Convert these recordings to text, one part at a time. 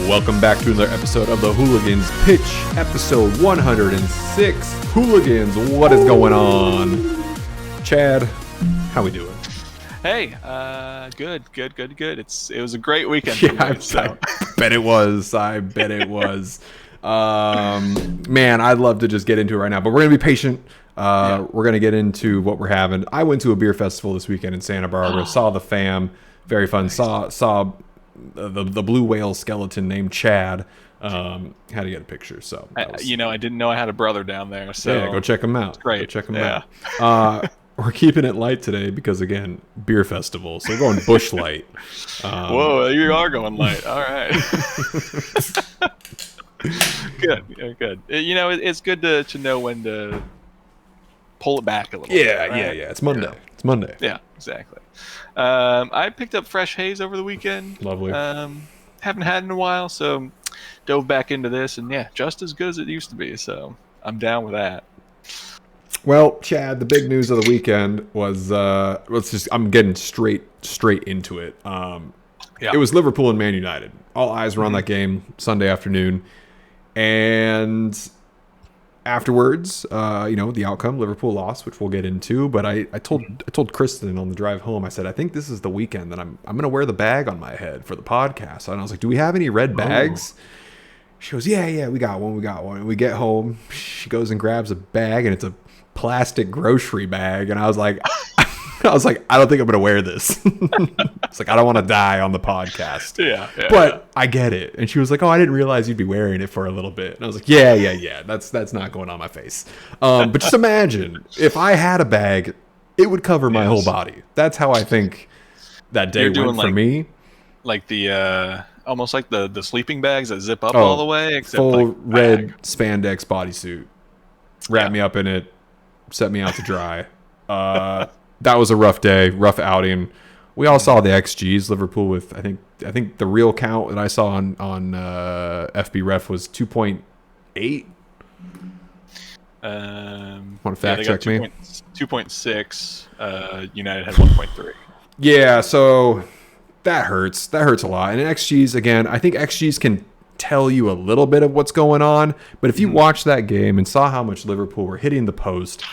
Welcome back to another episode of the Hooligans Pitch, episode 106. Hooligans, what is going on? Chad, how we doing? Hey, good. It was a great weekend. Yeah, for me, so. I bet it was. Man, I'd love to just get into it right now, but we're going to be patient. We're going to get into what we're having. I went to a beer festival this weekend in Santa Barbara, saw the fam, very fun, nice. Saw the blue whale skeleton named Chad. Had to get a picture, so I didn't know I had a brother down there, so yeah, go check him out. Great. Go check him out. We're keeping it light today because, again, beer festival, so we're going Busch Light. Whoa, you are going light. All right. Good. It's good to know when to pull it back a little bit. Right? Yeah. It's Monday. It's Monday. Yeah, exactly. I picked up fresh haze over the weekend. Lovely. Haven't had in a while, so dove back into this, and yeah, just as good as it used to be. So I'm down with that. Well, Chad, the big news of the weekend was I'm getting straight into it. It was Liverpool and Man United. All eyes were on that game Sunday afternoon, and afterwards, the outcome, Liverpool lost, which we'll get into. But I told Kristen on the drive home, I said, I think this is the weekend that I'm going to wear the bag on my head for the podcast. And I was like, do we have any red bags? She goes, yeah, we got one. And we get home, she goes and grabs a bag, and it's a plastic grocery bag. And I was like, I don't think I'm going to wear this. It's like, I don't want to die on the podcast. Yeah. But I get it. And she was like, oh, I didn't realize you'd be wearing it for a little bit. And I was like, yeah. That's not going on my face. But just imagine if I had a bag, it would cover my whole body. That's how I think that day went for me. Like the, almost like the sleeping bags that zip up all the way. Except full like red spandex bodysuit. Wrap me up in it. Set me out to dry. That was a rough day, rough outing. We all saw the XGs. Liverpool with I think the real count that I saw on FB Ref was 2.8. Want to fact check me? 2.6. United had 1.3. Yeah, so that hurts. That hurts a lot. And XGs again, I think XGs can tell you a little bit of what's going on. But if you watched that game and saw how much Liverpool were hitting the post,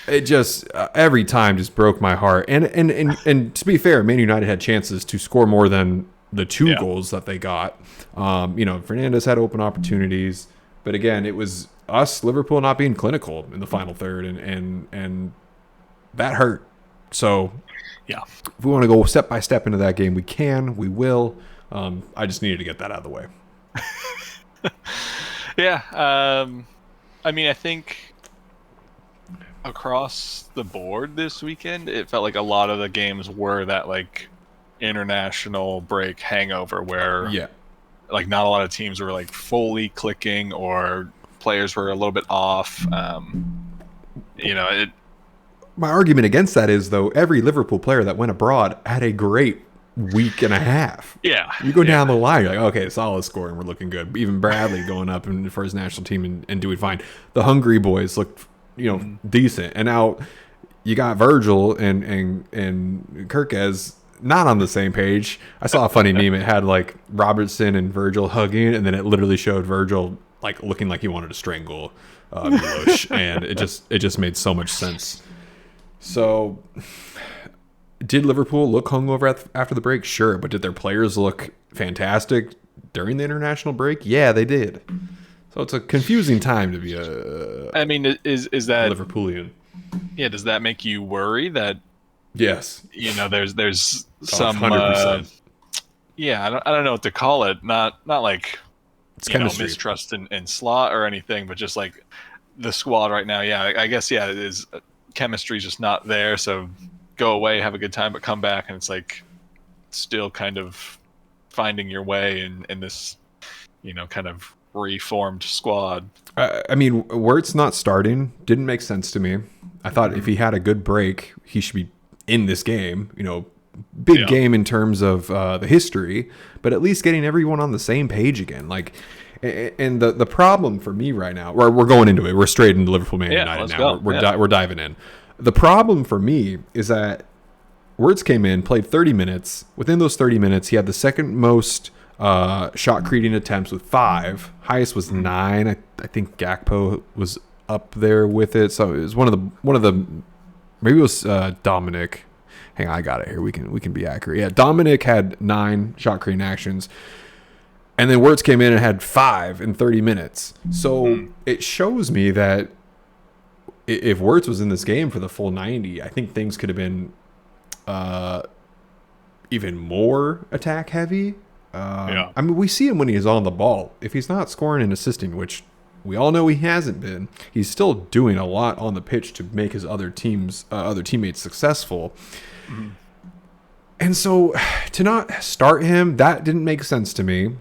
it just every time just broke my heart. And to be fair, Man United had chances to score more than the two goals that they got. Fernandes had open opportunities, but again, it was us, Liverpool, not being clinical in the final third, and that hurt. So if we want to go step by step into that game, we can, we will. I just needed to get that out of the way. I think across the board this weekend, it felt like a lot of the games were that like international break hangover where like not a lot of teams were like fully clicking or players were a little bit off. My argument against that is, though, every Liverpool player that went abroad had a great week and a half. Yeah. You go down the line, you're like, okay, solid scoring, we're looking good. Even Bradley going up for his national team and doing fine. The Hungary boys looked decent. And now you got Virgil and Kirkez not on the same page. I saw a funny meme. It had like Robertson and Virgil hugging, and then it literally showed Virgil like looking like he wanted to strangle Miloš, and it just made so much sense. So did Liverpool look hungover after the break? Sure, but did their players look fantastic during the international break? Yeah, they did. So it's a confusing time to be is that Liverpoolian? Yeah, does that make you worry that? Yes. There's some 100%. I don't know what to call it. Not like it's chemistry. Mistrust in slot or anything, but just like the squad right now. Yeah, I guess it is. Chemistry's just not there. So go away, have a good time, but come back, and it's like still kind of finding your way in this, kind of reformed squad. Wirtz not starting didn't make sense to me. I thought if he had a good break, he should be in this game. Big game in terms of the history, but at least getting everyone on the same page again. Like, and the problem for me right now, we're going into it. We're straight into Liverpool Man United now. We're diving in. The problem for me is that Words came in, played 30 minutes. Within those 30 minutes, he had the second most shot creating attempts with 5. Highest was 9. I think Gakpo was up there with it. So it was one of the maybe it was Dominic. Hang on, I got it here. We can be accurate. Yeah, Dominic had 9 shot creating actions. And then Wirtz came in and had 5 in 30 minutes. So it shows me that if Wirtz was in this game for the full 90, I think things could have been even more attack heavy. I mean, we see him when he's on the ball. If he's not scoring and assisting, which we all know he hasn't been, he's still doing a lot on the pitch to make his other teammates successful. Mm-hmm. And so to not start him, that didn't make sense to me.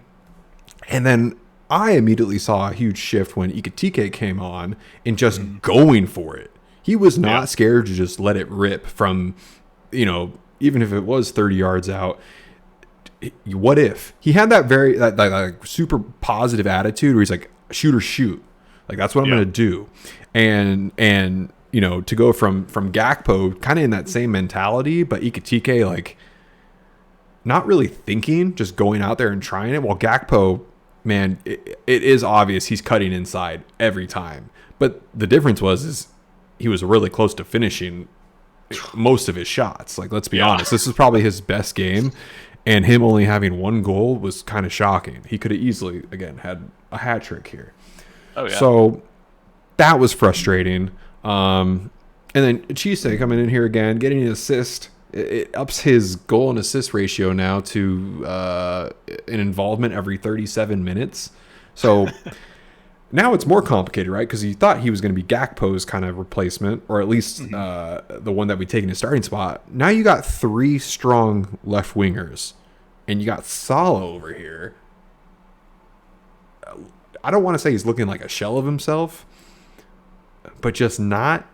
And then I immediately saw a huge shift when Ekitike came on and just going for it. He was not scared to just let it rip from, even if it was 30 yards out. What if he had that super positive attitude where he's like, shoot or shoot, like that's what I'm going to do. And to go from Gakpo kind of in that same mentality, but Ekitike like not really thinking, just going out there and trying it, while Gakpo, man, it is obvious he's cutting inside every time. But the difference is he was really close to finishing most of his shots. Like, let's be honest, this is probably his best game, and him only having 1 goal was kind of shocking. He could have easily, again, had a hat trick here. Oh yeah. So that was frustrating. And then Chise coming in here again, getting an assist. It ups his goal and assist ratio now to an involvement every 37 minutes. So now it's more complicated, right? Because you thought he was going to be Gakpo's kind of replacement, or at least the one that we take in his starting spot. Now you got 3 strong left wingers, and you got Salah over here. I don't want to say he's looking like a shell of himself, but just not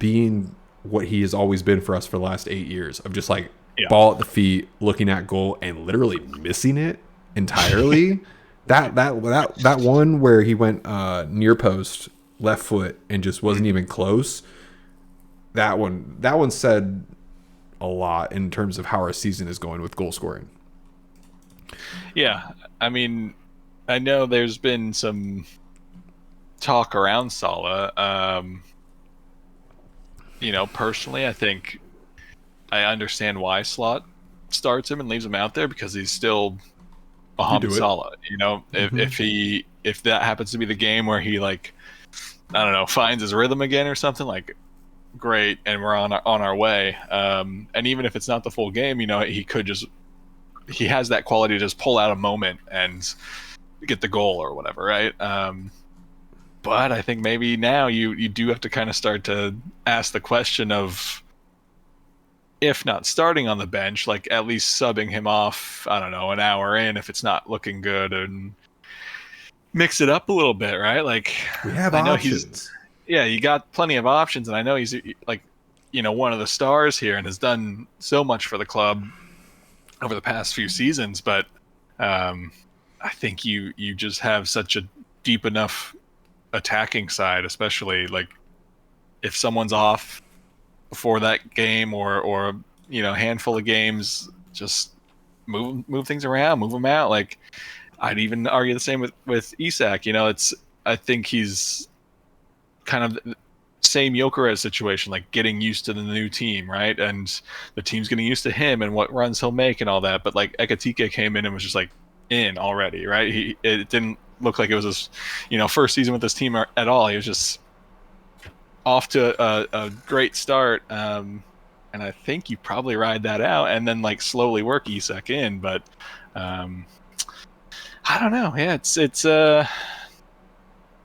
being what he has always been for us for the last 8 years, of just like ball at the feet, looking at goal, and literally missing it entirely. that one where he went near post, left foot, and just wasn't even close. That one said a lot in terms of how our season is going with goal scoring. Yeah, I mean, I know there's been some talk around Salah. Personally, I think I understand why Slot starts him and leaves him out there, because he's still Mohamed Salah. If that happens to be the game where he, like, I don't know, finds his rhythm again or something, like, great, and we're on our way. And even if it's not the full game, he has that quality to just pull out a moment and get the goal or whatever, right? But I think maybe now you do have to kind of start to ask the question of, if not starting on the bench, like at least subbing him off, I don't know, an hour in if it's not looking good, and mix it up a little bit, right? Like, we have options. You got plenty of options, and I know he's like, one of the stars here and has done so much for the club over the past few seasons, but I think you just have such a deep enough attacking side, especially like if someone's off before that game or handful of games, just move things around, move them out. Like, I'd even argue the same with Isak. I think he's kind of the same Gyökeres situation, like getting used to the new team, right? And the team's getting used to him and what runs he'll make and all that. But like Ekitike came in and was just like in already, right? It didn't look like it was his, first season with this team at all. He was just off to a great start, and I think you probably ride that out and then like slowly work Isak in. But I don't know. Yeah, it's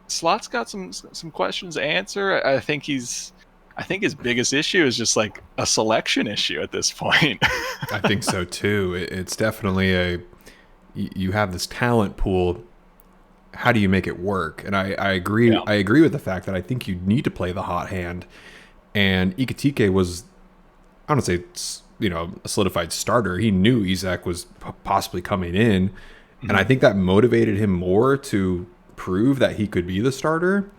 Slot's got some questions to answer. I think his biggest issue is just like a selection issue at this point. I think so too. It's definitely you have this talent pool. How do you make it work? And I agree. Yeah. I agree with the fact that I think you need to play the hot hand. And Ekitike was, I don't say, a solidified starter. He knew Isak was possibly coming in, and I think that motivated him more to prove that he could be the starter.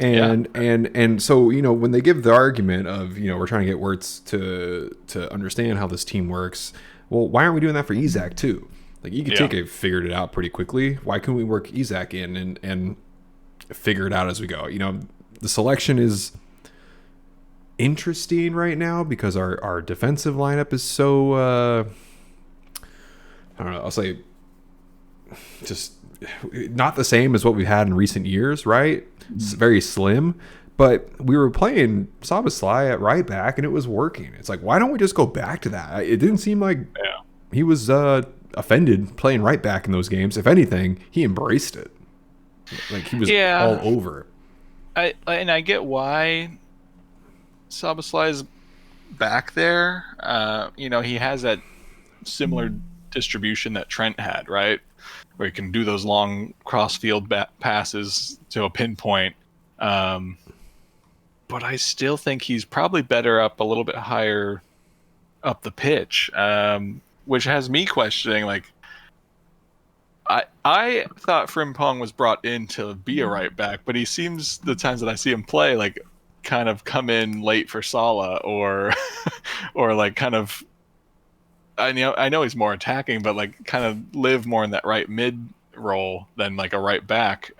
And so, when they give the argument of, we're trying to get Wirtz to understand how this team works. Well, why aren't we doing that for Isak too? Like, Ekitike figured it out pretty quickly. Why couldn't we work Isak in and figure it out as we go? The selection is interesting right now because our defensive lineup is so, I don't know, I'll say just not the same as what we've had in recent years, right? It's very slim, but we were playing Szoboszlai at right back and it was working. It's like, why don't we just go back to that? It didn't seem like he was offended playing right back in those games. If anything, he embraced it. Like, he was all over. I get why Szoboszlai's back there. He has that similar distribution that Trent had, right? Where he can do those long cross-field passes to a pinpoint. But I still think he's probably better up a little bit higher up the pitch, which has me questioning, like, I thought Frimpong was brought in to be a right back, but he seems, the times that I see him play, like, kind of come in late for Salah or like kind of, I know he's more attacking, but like kind of live more in that right mid role than like a right back,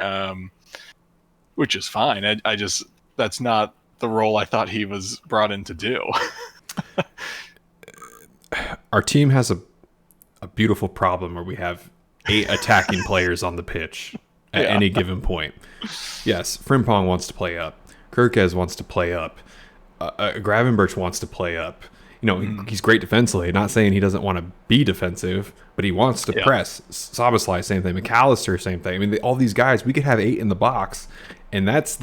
which is fine. I just, that's not the role I thought he was brought in to do. Our team has a beautiful problem where we have 8 attacking players on the pitch at any given point. Yes, Frimpong wants to play up. Kirkes wants to play up. Gravenberch wants to play up. He's great defensively. Not saying he doesn't want to be defensive, but he wants to press. Szoboszlai, same thing. McAllister, same thing. I mean, all these guys, we could have 8 in the box, and that's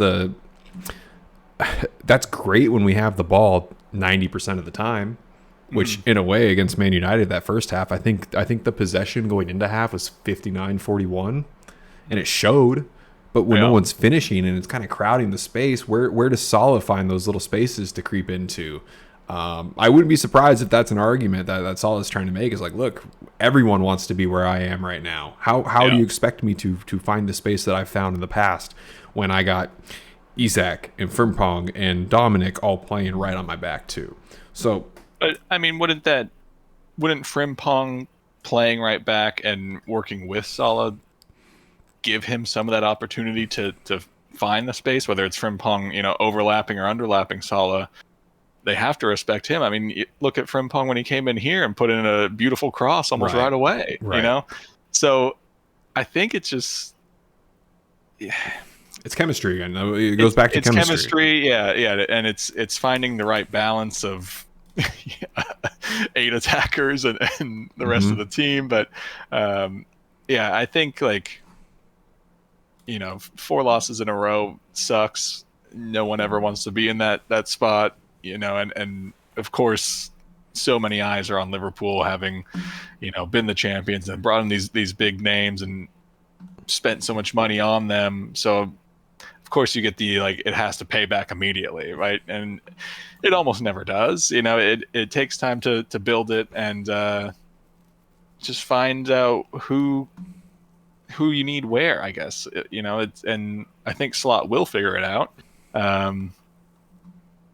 great when we have the ball 90% of the time. Which, in a way, against Man United that first half, I think the possession going into half was 59-41, and it showed. But when no one's finishing and it's kind of crowding the space, where does Salah find those little spaces to creep into? I wouldn't be surprised if that's an argument that Salah's trying to make. Is like, look, everyone wants to be where I am right now. How do you expect me to find the space that I've found in the past when I got Isak and Frimpong and Dominic all playing right on my back too? So, I mean, wouldn't Frimpong playing right back and working with Salah give him some of that opportunity to find the space, whether it's Frimpong, overlapping or underlapping Salah? They have to respect him. I mean, look at Frimpong when he came in here and put in a beautiful cross almost right away, So I think it's just... It's chemistry again. It goes back to chemistry. It's chemistry, and it's finding the right balance of 8 attackers and the rest of the team. But I think, like, 4 losses in a row sucks. No one ever wants to be in that spot. And of course, so many eyes are on Liverpool, having, been the champions and brought in these big names and spent so much money on them. So, of course, you get the, like, it has to pay back immediately, right? And it almost never does. It takes time to build it and just find out who you need where, I guess. And I think Slot will figure it out.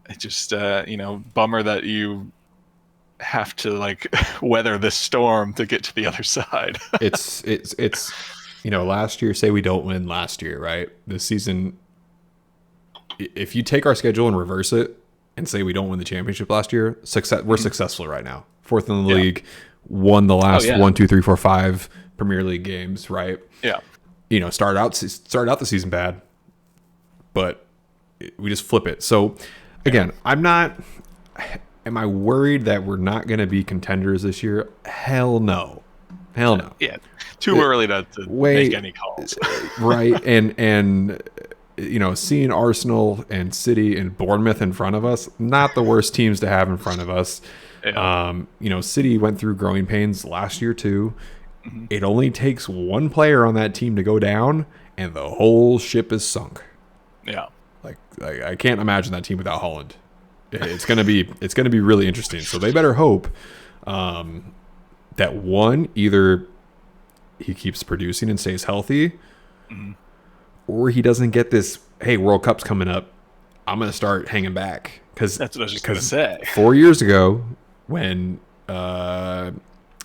It's just, bummer that you have to, like, weather this storm to get to the other side. It's last year, say we don't win last year, right? This season, if you take our schedule and reverse it and say we don't win the championship last year, we're successful right now. 4th in the league, won the last 1, 2, 3, 4, 5 Premier League games, right? Yeah. Started out the season bad, but we just flip it. So, again, am I worried that we're not going to be contenders this year? Hell no. Yeah, too early to make any calls. Right, and seeing Arsenal and City and Bournemouth in front of us, not the worst teams to have in front of us. City went through growing pains last year too. It only takes one player on that team to go down, and the whole ship is sunk. Yeah. Like I can't imagine that team without Holland. It's gonna be really interesting. So they better hope that one, either he keeps producing and stays healthy, or he doesn't get this hey, World Cup's coming up, I'm going to start hanging back. Cause, that's what I was just going to say. 4 years ago, when the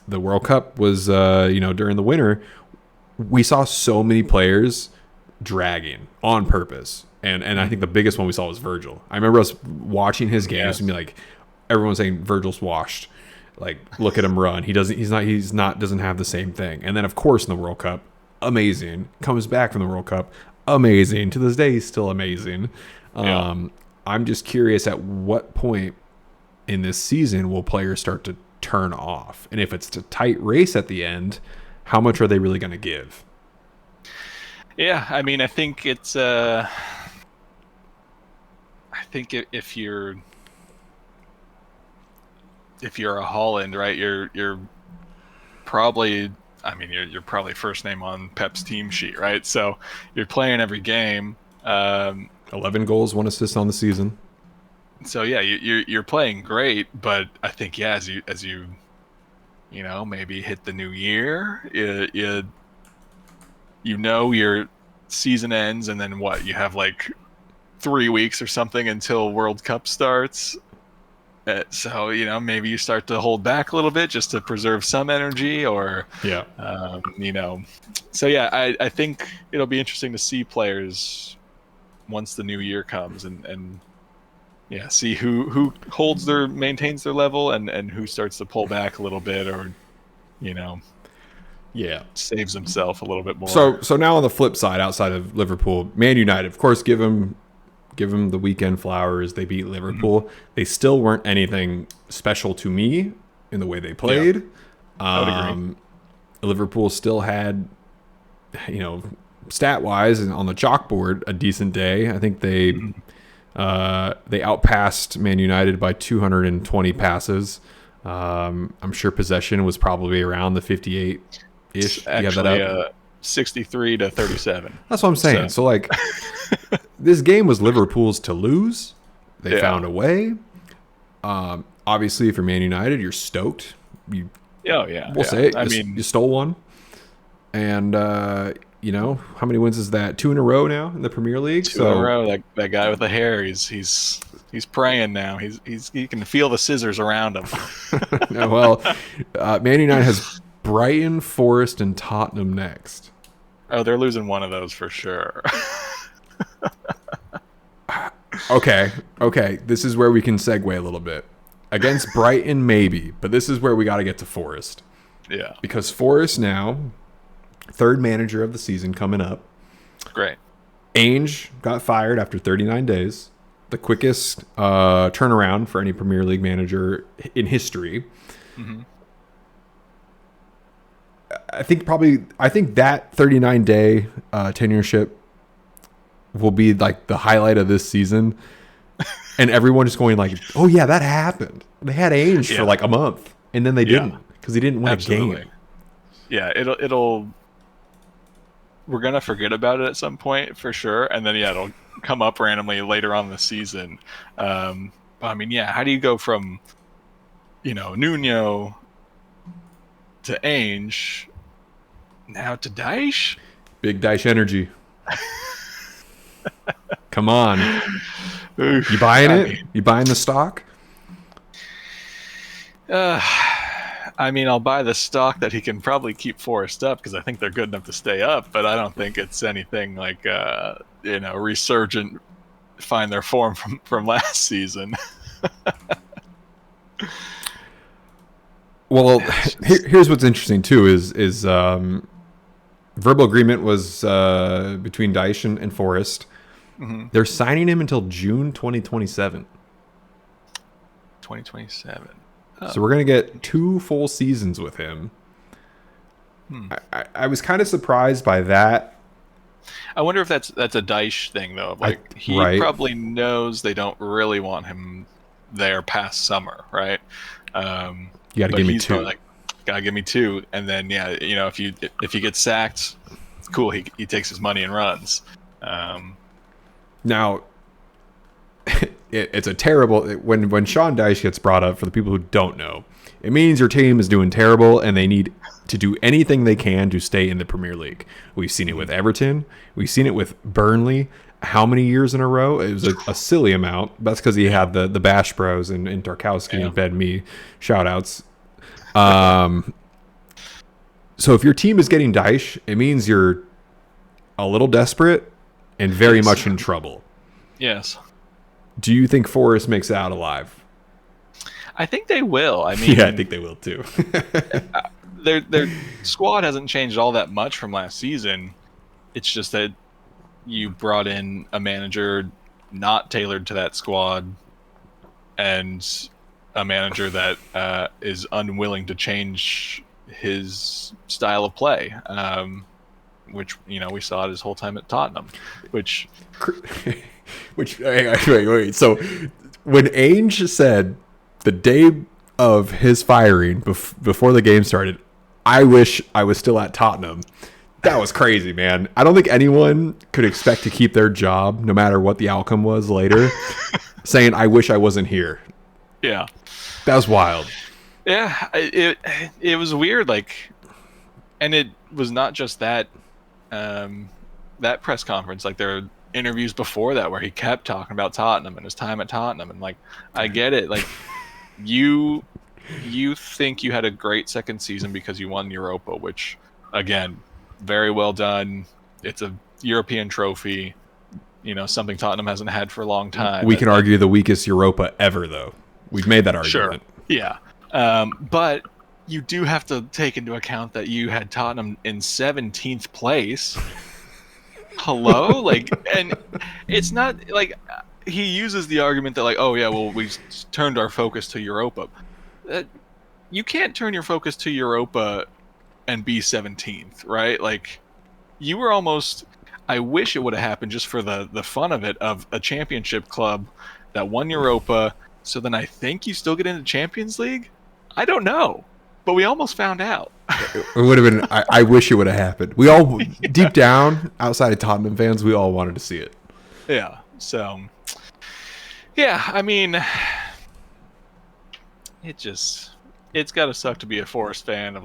World Cup was, during the winter, we saw so many players dragging on purpose. And I think the biggest one we saw was Virgil. I remember us watching his games and be like, everyone's saying Virgil's washed. Like, look at him run. He's not doesn't have the same thing. And then of course in the World Cup, amazing. Comes back from the World Cup, amazing. To this day, he's still amazing. I'm just curious at what point in this season will players start to turn off? And if it's a tight race at the end, how much are they really going to give? Yeah, I mean, I think it's I think if you're a Holland, right, you're probably, I mean, you're probably first name on Pep's team sheet, right? So you're playing every game. 11 goals, 1 assist on the season. So yeah, you're playing great, but I think as you maybe hit the new year, your season ends, and then what? You have like 3 weeks or something until World Cup starts. So maybe you start to hold back a little bit just to preserve some energy, or So yeah, I think it'll be interesting to see players once the new year comes, and see who maintains their level, and who starts to pull back a little bit, or saves himself a little bit more. So now on the flip side, outside of Liverpool, Man United, of course, give them the weekend flowers. They beat Liverpool. Mm-hmm. They still weren't anything special to me in the way they played. Yeah, I would agree. Liverpool still had, stat-wise and on the chalkboard, a decent day. I think they outpassed Man United by 220 passes. I'm sure possession was probably around the 58-ish. Actually, you have that up? 63 to 37. That's what I'm saying. So like, this game was Liverpool's to lose. They found a way. Obviously, for Man United, you're stoked. We'll say it. You stole one. And, how many wins is that? 2 in a row now in the Premier League? 2 in a row. That guy with the hair, he's praying now. He can feel the scissors around him. Man United has Brighton, Forest, and Tottenham next. Oh, they're losing one of those for sure. Okay. This is where we can segue a little bit. Against Brighton, maybe, but this is where we got to get to Forest. Yeah. Because Forest now, third manager of the season coming up. Great. Ainge got fired after 39 days. The quickest turnaround for any Premier League manager in history. Mm-hmm. I think that 39-day tenureship will be like the highlight of this season, and everyone just going like, "Oh yeah, that happened." They had Ainge for like a month, and then they didn't because he didn't win a game. Yeah, we're gonna forget about it at some point for sure, and then it'll come up randomly later on in the season. How do you go from Nuno to Ainge, now to Dyche? Big Dyche Energy. Come on. You buying it? You buying the stock? I'll buy the stock that he can probably keep Forest up, because I think they're good enough to stay up, but I don't think it's anything like resurgent, find their form from last season. Well, here's what's interesting too is verbal agreement was between Dyche and Forest. Mm-hmm. They're signing him until June 2027. 2027. Oh. So we're going to get 2 full seasons with him. I was kind of surprised by that. I wonder if that's a Dyche thing, though. Like, he probably knows they don't really want him there past summer, right? You got to give me 2. Gotta give me 2, and then if he gets sacked, it's cool. He takes his money and runs. Now, it's a terrible when Sean Dyche gets brought up. For the people who don't know, it means your team is doing terrible and they need to do anything they can to stay in the Premier League. We've seen it with Everton. We've seen it with Burnley. how many years in a row. It was a silly amount. That's because he had the Bash Bros and Tarkowski and Ben Me. Shout outs. So if your team is getting Dyche, it means you're a little desperate and very much in trouble. Yes. Do you think Forest makes it out alive? I think they will. I mean, yeah, I think they will too. Their squad hasn't changed all that much from last season. It's just that you brought in a manager not tailored to that squad, and a manager that is unwilling to change his style of play, which we saw it his whole time at Tottenham. Wait. So when Ainge said the day of his firing before the game started, I wish I was still at Tottenham. That was crazy, man. I don't think anyone could expect to keep their job no matter what the outcome was later, saying, I wish I wasn't here. Yeah. That was wild. Yeah, it was weird, and it was not just that that press conference. Like, there were interviews before that where he kept talking about Tottenham and his time at Tottenham, and I get it. Like, you think you had a great second season because you won Europa, which, again, very well done. It's a European trophy, something Tottenham hasn't had for a long time. We can argue the weakest Europa ever, though. We've made that argument. Sure. Yeah. But you do have to take into account that you had Tottenham in 17th place. Hello? And it's not he uses the argument that oh yeah, well, we turned our focus to Europa. You can't turn your focus to Europa and be 17th, right? You were almost, I wish it would have happened just for the fun of it, of a championship club that won Europa. So then I think you still get into Champions League. I don't know, but we almost found out. It would have been. I wish it would have happened. We all, deep down, outside of Tottenham fans, we all wanted to see it. Yeah. So, yeah. I mean, it's got to suck to be a Forest fan of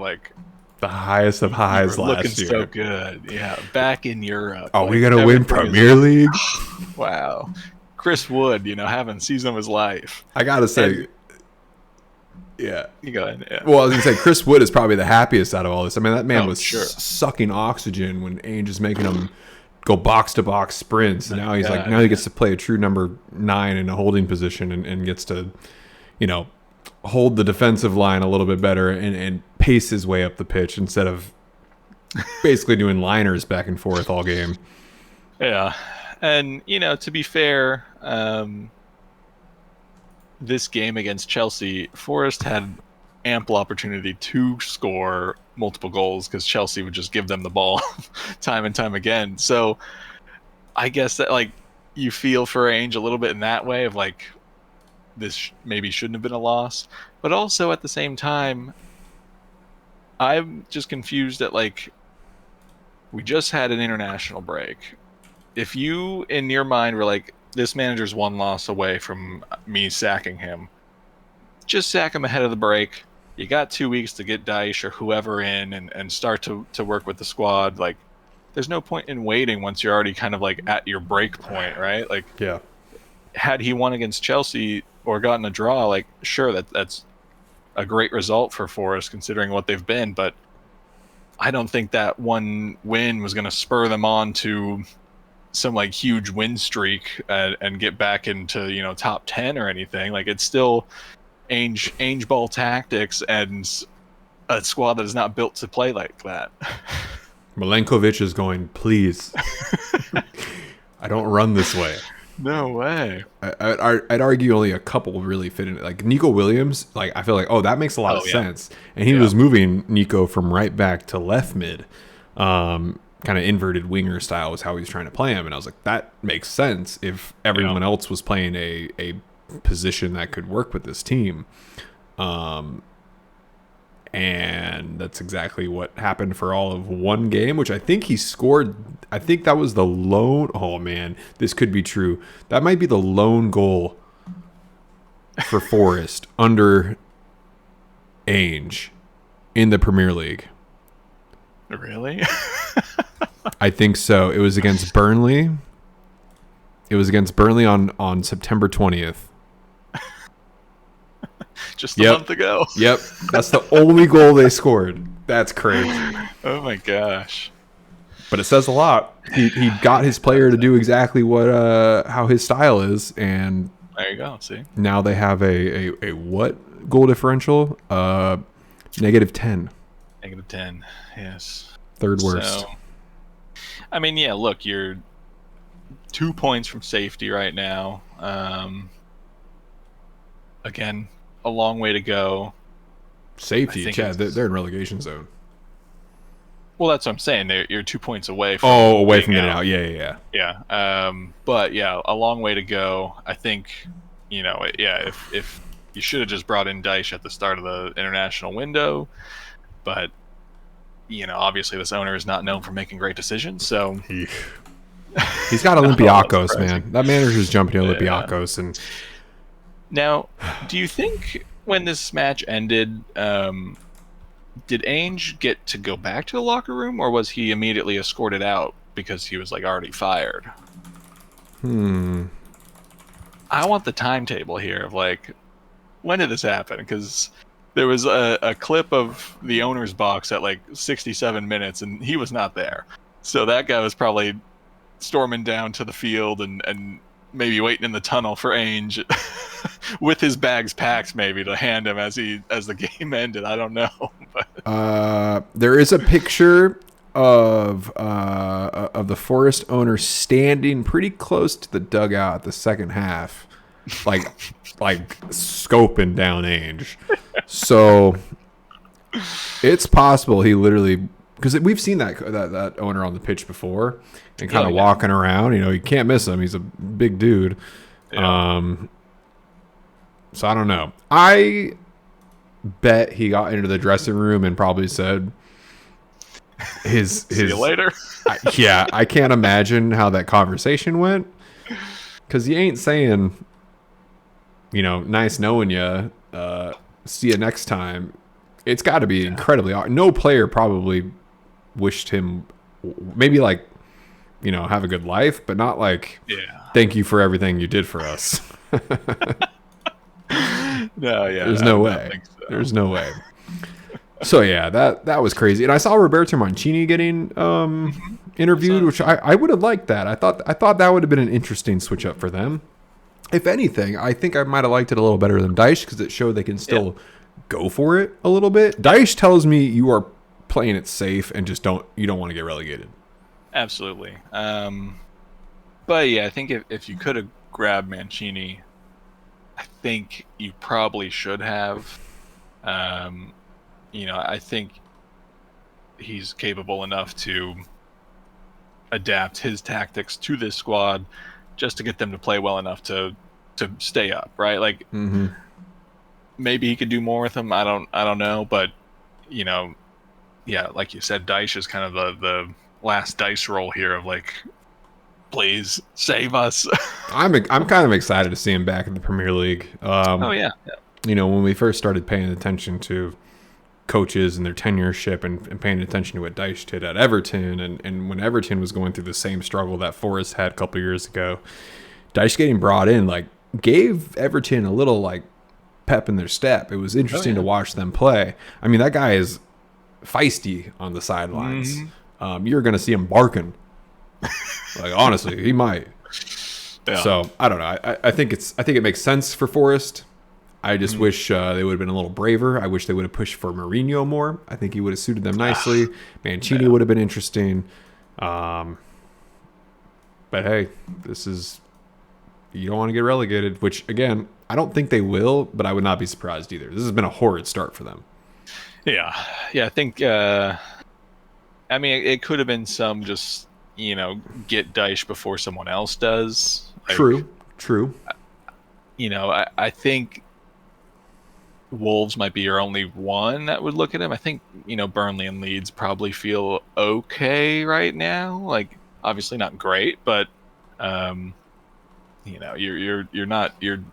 the highest of highs last year. Looking so good. Yeah. Back in Europe. Oh, we gotta win Premier League. Wow. Chris Wood, having season of his life. I gotta say, yeah. You go ahead. Yeah. Well, I was gonna say Chris Wood is probably the happiest out of all this. I mean, that man was sure. sucking oxygen when Ainge is making him go box to box sprints, and now he's now he gets to play a true number 9 in a holding position and gets to, hold the defensive line a little bit better and pace his way up the pitch instead of basically doing liners back and forth all game. Yeah. And, to be fair, this game against Chelsea, Forest had ample opportunity to score multiple goals because Chelsea would just give them the ball time and time again. So I guess that, you feel for Ainge a little bit in that way of, this maybe shouldn't have been a loss. But also at the same time, I'm just confused that, we just had an international break. If you, in your mind, were this manager's one loss away from me sacking him, just sack him ahead of the break. You got 2 weeks to get Dyche or whoever in and start to work with the squad. There's no point in waiting once you're already kind of at your break point, right? Yeah. Had he won against Chelsea or gotten a draw, sure, that's a great result for Forest considering what they've been, but I don't think that one win was going to spur them on to some huge win streak and get back into top 10 or anything. It's still Ainge ball tactics and a squad that is not built to play like that. Milenkovic is going, please. I don't run this way. No way. I'd argue only a couple really fit in it. Nico Williams, I feel that makes a lot of sense. And he was moving Nico from right back to left mid. Kind of inverted winger style was how he was trying to play him. And I was like, that makes sense if everyone else was playing a position that could work with this team. And that's exactly what happened for all of one game, which I think he scored. I think that was the lone. Oh, man, this could be true. That might be the lone goal for Forest under Ainge in the Premier League. Really? I think so. It was against Burnley. It was against Burnley on September 20th. Just a month ago. Yep. That's the only goal they scored. That's crazy. Oh my gosh. But it says a lot. He got his player to do exactly what how his style is, and there you go. See, now they have a what goal differential? -10. -10. Yes. Third worst. So, I mean, yeah. Look, you're 2 points from safety right now. Again, a long way to go. Safety, Chad. They're in relegation zone. Well, that's what I'm saying. You're 2 points away from away from getting out. Yeah. But yeah, a long way to go. I think, if you should have just brought in Dyche at the start of the international window, but obviously this owner is not known for making great decisions. So he's got Olympiacos, man. That manager's jumping to Olympiacos, and now, do you think when this match ended? Did Ainge get to go back to the locker room, or was he immediately escorted out because he was already fired? I want the timetable here of when did this happen? Because there was a clip of the owner's box at 67 minutes, and he was not there. So that guy was probably storming down to the field and maybe waiting in the tunnel for Ainge with his bags packed, maybe to hand him as the game ended. I don't know. But there is a picture of the Forest owner standing pretty close to the dugout at the second half, like scoping down Ainge. So it's possible he literally, because we've seen that owner on the pitch before and kind of walking around. You can't miss him. He's a big dude. Yeah. So I don't know. I bet he got into the dressing room and probably said his see you later. I can't imagine how that conversation went, because he ain't saying, nice knowing you, see you next time. It's got to be incredibly awkward. No player probably wished him maybe have a good life, but not thank you for everything you did for us. No, yeah. There's no way. So. There's no way. So yeah, that was crazy. And I saw Roberto Mancini getting interviewed, which I would have liked that. I thought that would have been an interesting switch up for them. If anything, I think I might have liked it a little better than Dyche, because it showed they can still go for it a little bit. Dyche tells me you are playing it safe and just don't want to get relegated. Absolutely. But yeah, I think if you could have grabbed Mancini, I think you probably should have. I think he's capable enough to adapt his tactics to this squad just to get them to play well enough to stay up, right? Maybe he could do more with them. I don't know, but like you said, Dyche is kind of the last dice roll here of please save us. I'm kind of excited to see him back in the Premier League. When we first started paying attention to coaches and their tenureship and paying attention to what Dyche did at Everton, and when Everton was going through the same struggle that Forest had a couple of years ago, Dyche getting brought in gave Everton a little pep in their step. It was interesting to watch them play. I mean, that guy is feisty on the sidelines. Mm-hmm. You're going to see him barking. Honestly, he might. Yeah. So I don't know. I think it makes sense for Forest. I just wish they would have been a little braver. I wish they would have pushed for Mourinho more. I think he would have suited them nicely. Mancini would have been interesting. But hey, you don't want to get relegated, which again, I don't think they will, but I would not be surprised either. This has been a horrid start for them. Yeah. I think, it could have been some just, get Dyche before someone else does. True. I think Wolves might be your only one that would look at him. I think, Burnley and Leeds probably feel okay right now. Obviously not great, but you're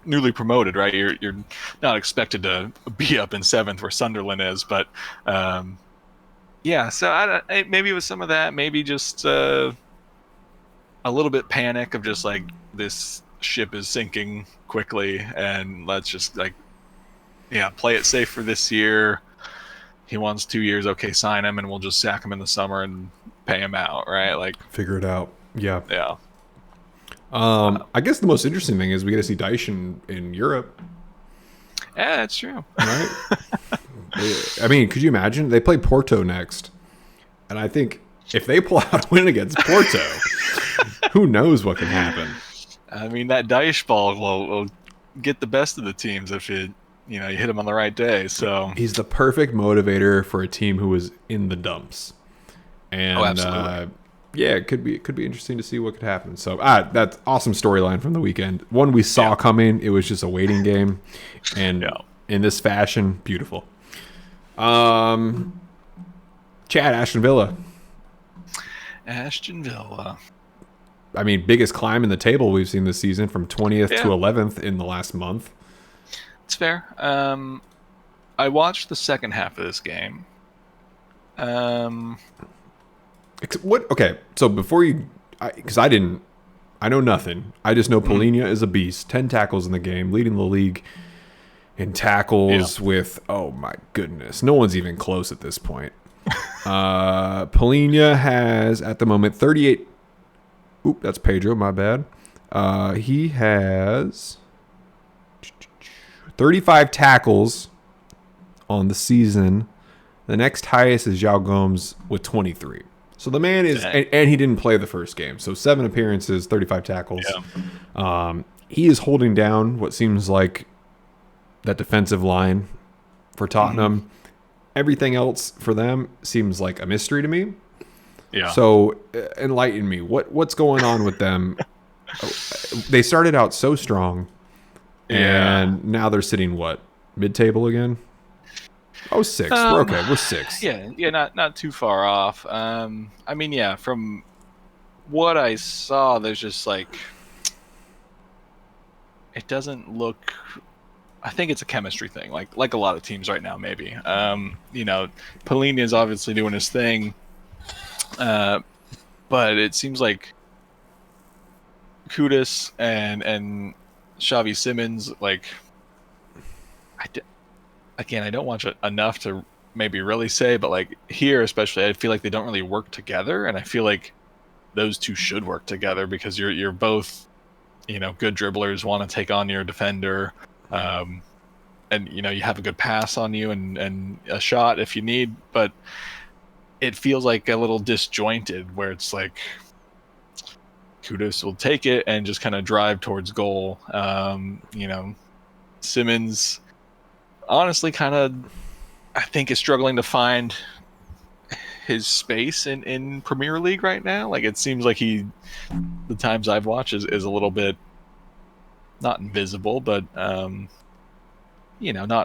newly promoted, right? You're not expected to be up in 7th where Sunderland is, but so maybe it was some of that, maybe just a little bit panic of just like this ship is sinking quickly, and let's just like play it safe for this year. He wants 2 years, okay, sign him, and we'll just sack him in the summer and pay him out, right? Like Figure it out. Yeah. yeah. I guess the most interesting thing is we get to see Dyche in Europe. Yeah, that's true. Right? I mean, could you imagine? They play Porto next. And I think if they pull out a win against Porto, who knows what can happen? I mean, that Dyche ball will get the best of the teams if you hit him on the right day. So he's the perfect motivator for a team who is in the dumps. And absolutely. Yeah, it could be interesting to see what could happen. So that's awesome storyline from the weekend. One we saw coming. It was just a waiting game, and in this fashion, beautiful. Chad, Aston Villa. Aston Villa. I mean, biggest climb in the table we've seen this season, from 20th to 11th in the last month. It's fair. I watched the second half of this game. What? Okay, so before you, because I know nothing. I just know Polina is a beast. 10 tackles in the game, leading the league in tackles with, oh my goodness, no one's even close at this point. Polina has at the moment 38. Oop, that's Pedro. My bad. He has 35 tackles on the season. The next highest is João Gomes with 23. So the man is, and he didn't play the first game. So 7 appearances, 35 tackles. Yeah. He is holding down what seems like that defensive line for Tottenham. Everything else for them seems like a mystery to me. Yeah. So enlighten me. What's going on with them? They started out so strong, and now they're sitting mid-table again. Oh, 6. We're okay. We're 6. Yeah, not too far off. I mean, from what I saw, there's just like it doesn't look. I think it's a chemistry thing, like a lot of teams right now, maybe. Polina is obviously doing his thing, but it seems like Kudus and Xavi Simons, like, I don't watch it enough to maybe really say, but like here especially, I feel like they don't really work together, and I feel like those two should work together because you're both, good dribblers, want to take on your defender, and you have a good pass on you and a shot if you need, but it feels like a little disjointed where it's like Kudus will take it and just kind of drive towards goal. Simons honestly kind of, I think, is struggling to find his space in Premier League right now. Like, it seems like the times I've watched is a little bit not invisible, but not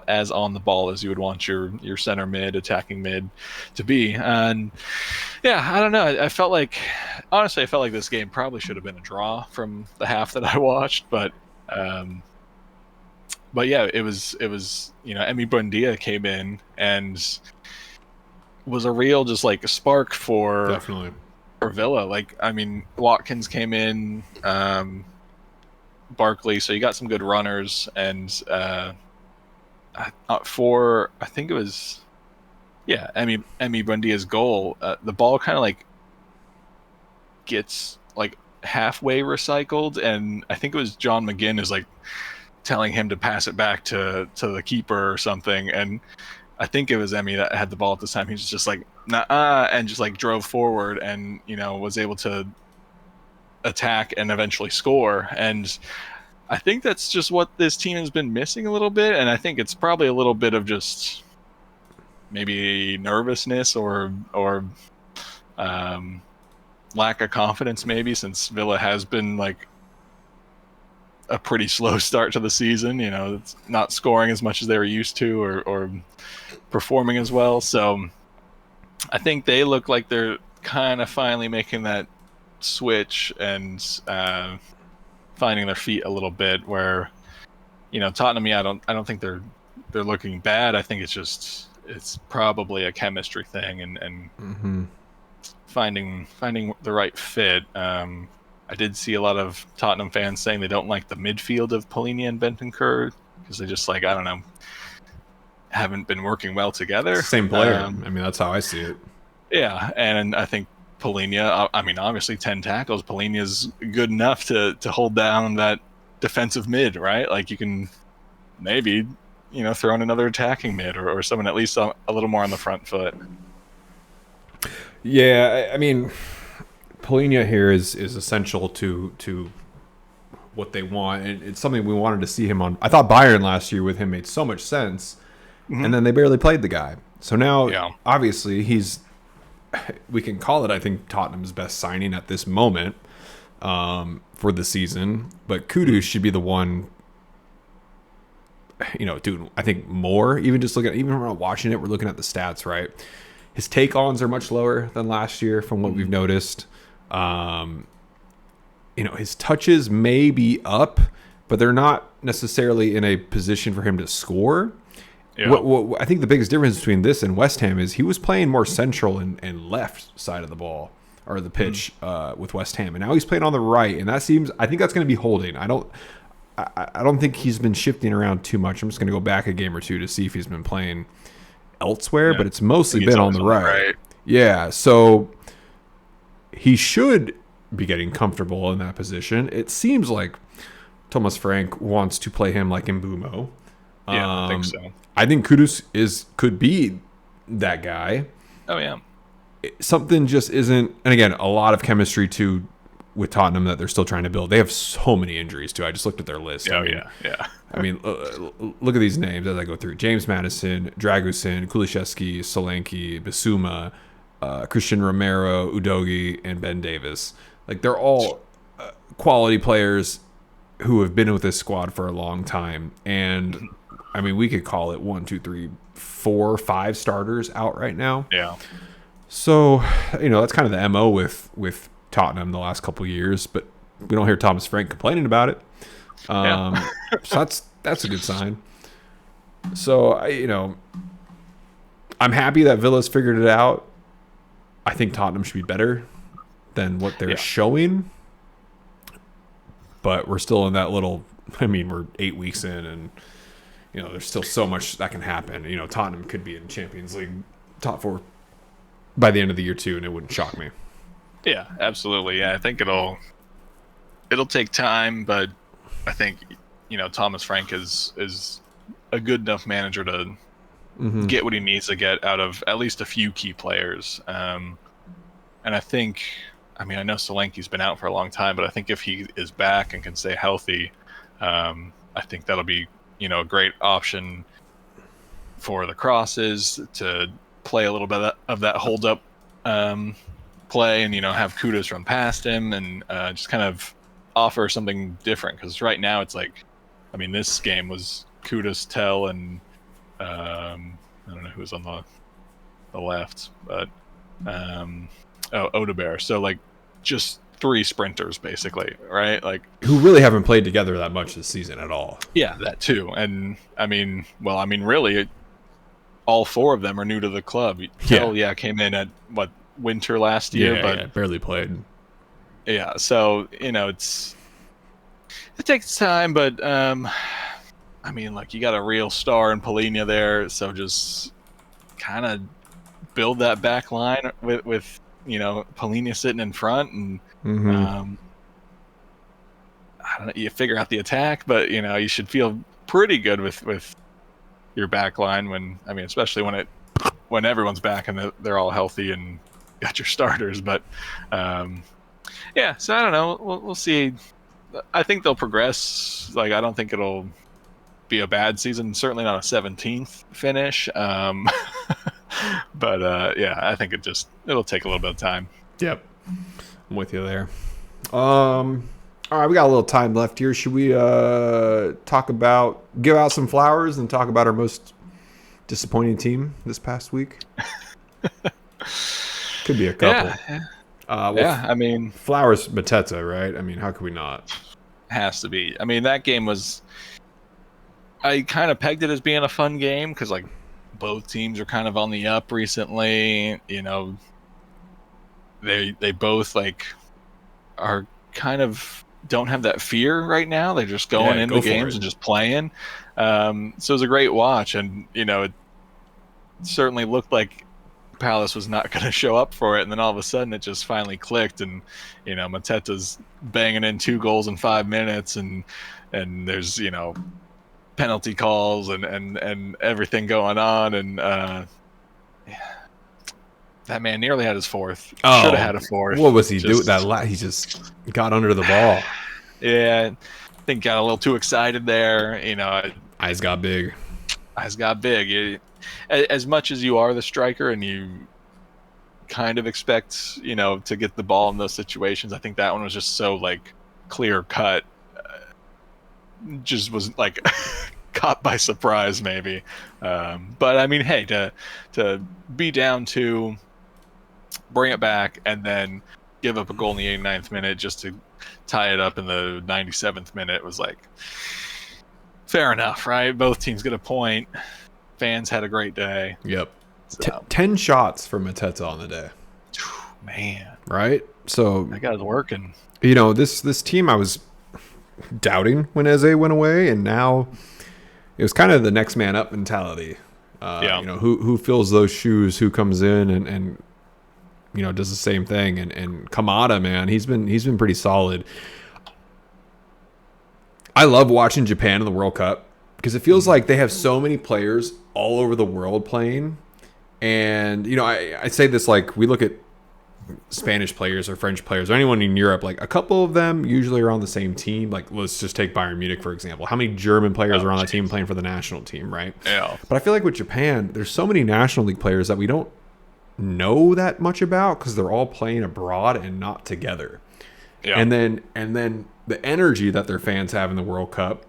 as on the ball as you would want your center mid, attacking mid to be. And I don't know. I felt like this game probably should have been a draw from the half that I watched, but yeah, it was Emi Buendia came in and was a real just like a spark for Villa. Like, I mean, Watkins came in, Barkley, so you got some good runners, and for I think it was Emi Buendia's goal, the ball kind of like gets like halfway recycled, and I think it was John McGinn is like telling him to pass it back to the keeper or something, and I think it was Emi that had the ball at this time. He was just like nah, and just like drove forward and was able to attack and eventually score. And I think that's just what this team has been missing a little bit, and I think it's probably a little bit of just maybe nervousness or lack of confidence, maybe, since Villa has been like a pretty slow start to the season. It's not scoring as much as they were used to, or performing as well. So I think they look like they're kind of finally making that switch and finding their feet a little bit. Where Tottenham, I don't think they're looking bad. I think it's probably a chemistry thing and finding the right fit. I did see a lot of Tottenham fans saying they don't like the midfield of Polina and Bentancur because they just, like, I don't know, haven't been working well together. Same player. I mean, that's how I see it. Yeah, and I think Polina, I mean, obviously 10 tackles, Polina's good enough to hold down that defensive mid, right? Like, you can maybe, throw in another attacking mid or someone at least a little more on the front foot. Yeah, I mean, Polina here is essential to what they want, and it's something we wanted to see him on. I thought Bayern last year with him made so much sense, and then they barely played the guy. So now, obviously, we can call it, I think, Tottenham's best signing at this moment for the season. But Kudus should be the one, doing, I think, more. Even when we're not watching it, we're looking at the stats, right? His take-ons are much lower than last year from what we've noticed. His touches may be up, but they're not necessarily in a position for him to score. Yeah. What I think the biggest difference between this and West Ham is he was playing more central and left side of the ball or the pitch with West Ham, and now he's playing on the right, and I think that's going to be holding. I don't think he's been shifting around too much. I'm just going to go back a game or two to see if he's been playing elsewhere, but it's mostly been on the right. Yeah, so he should be getting comfortable in that position. It seems like Thomas Frank wants to play him like Mbumo. Yeah, I think so. I think Kudus could be that guy. Oh, yeah. Something just isn't, and again, a lot of chemistry too with Tottenham that they're still trying to build. They have so many injuries too. I just looked at their list. Yeah. I mean, look at these names as I go through: James Madison, Dragusin, Kuliszewski, Solanke, Bissouma, Christian Romero, Udogi, and Ben Davis. Like, they're all quality players who have been with this squad for a long time. And I mean, we could call it 1, 2, 3, 4, 5 starters out right now. Yeah. So, that's kind of the MO with Tottenham the last couple of years, but we don't hear Thomas Frank complaining about it. So that's a good sign. So, I'm happy that Villa's figured it out. I think Tottenham should be better than what they're showing. But we're still in that we're 8 weeks in, and there's still so much that can happen. Tottenham could be in Champions League top 4 by the end of the year too, and it wouldn't shock me. Yeah, absolutely. Yeah, I think it'll take time, but I think Thomas Frank is a good enough manager to get what he needs to get out of at least a few key players. And I think, I know Solanke's been out for a long time, but I think if he is back and can stay healthy, I think that'll be a great option for the crosses to play a little bit of that hold up play, and have Kudus run past him and just kind of offer something different, because right now it's like, this game was Kudus, Tell, and I don't know who was on the left, but Odebear. So, like, just 3 sprinters basically, right? Like, who really haven't played together that much this season at all. Yeah, that too. And really, all 4 of them are new to the club. Tell, came in at winter last year, but barely played. Yeah, so it takes time, but you got a real star in Polina there, so just kind of build that back line with Polina sitting in front, and I don't know, you figure out the attack, but you should feel pretty good with your back line when especially when everyone's back and they're all healthy and got your starters. But so I don't know, we'll see. I think they'll progress. Like, I don't think it'll be a bad season, certainly not a 17th finish, but I think it'll take a little bit of time. Yep, I'm with you there. All right, we got a little time left here. Should we give out some flowers and talk about our most disappointing team this past week? Could be a couple. Flowers, Mateta, right? How could we not? Has to be. That game was, I kind of pegged it as being a fun game because, like, both teams are kind of on the up recently. They both, like, are kind of don't have that fear right now. They're just going into games and just playing. So it was a great watch, and it certainly looked like Palace was not going to show up for it, and then all of a sudden it just finally clicked, and Mateta's banging in 2 goals in 5 minutes, and there's penalty calls and everything going on, and that man nearly had his 4th. Should have had a 4th. What was he doing? He just got under the ball. Yeah, I think got a little too excited there. Eyes got big. As much as you are the striker and you kind of expect, to get the ball in those situations, I think that one was just so clear cut. Just was caught by surprise maybe. But I mean, hey, to be down 2, bring it back, and then give up a goal in the 89th minute just to tie it up in the 97th minute was fair enough, right? Both teams get a point. Fans had a great day. Yep. So. 10 shots for Mateta on the day. Man. Right? So that guy's working. This team I was doubting when Eze went away, and now it was kind of the next man up mentality. Who fills those shoes, who comes in and does the same thing, and Kamada, man, he's been pretty solid. I love watching Japan in the World Cup because it feels like they have so many players all over the world playing. And I say this, we look at Spanish players or French players or anyone in Europe, a couple of them usually are on the same team. Let's just take Bayern Munich, for example. How many German players are on that team playing for the national team, right? Yeah. But I feel like with Japan, there's so many National League players that we don't know that much about because they're all playing abroad and not together. Yeah. And then the energy that their fans have in the World Cup,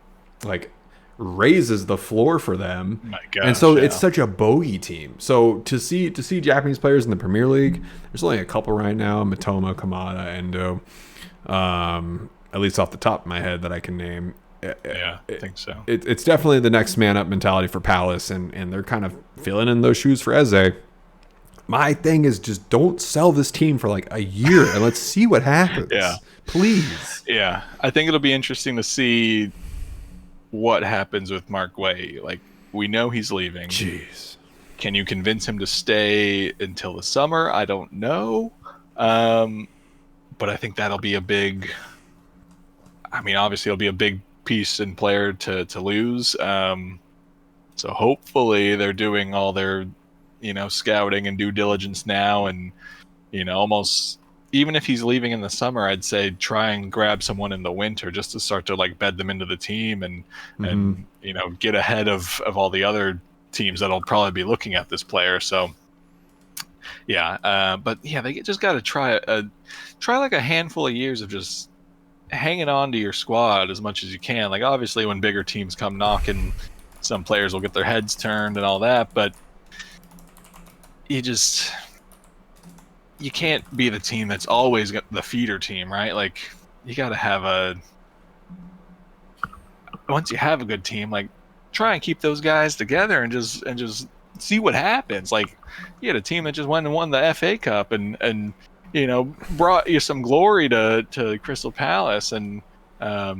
raises the floor for them. My gosh, and so it's such a bogey team. So to see Japanese players in the Premier League, there's only a couple right now: Mitoma, Kamada, Endo. At least off the top of my head that I can name. Yeah, I think so. It's definitely the next man up mentality for Palace, and they're kind of filling in those shoes for Eze. My thing is just don't sell this team for a year and let's see what happens. Yeah. Please. Yeah. I think it'll be interesting to see what happens with Mark Guay. We know he's leaving. Jeez. Can you convince him to stay until the summer? I don't know. But I think that'll be a big... obviously it'll be a big piece and player to lose. So hopefully they're doing all their scouting and due diligence now, and almost even if he's leaving in the summer, I'd say try and grab someone in the winter just to start to bed them into the team and get ahead of all the other teams that'll probably be looking at this player. So but they just got to try a handful of years of just hanging on to your squad as much as you can. Obviously when bigger teams come knocking, some players will get their heads turned and all that, but you can't be the team that's always got the feeder team, right? You got to have once you have a good team, try and keep those guys together and just see what happens. You had a team that just went and won the FA Cup and brought you some glory to Crystal Palace, and I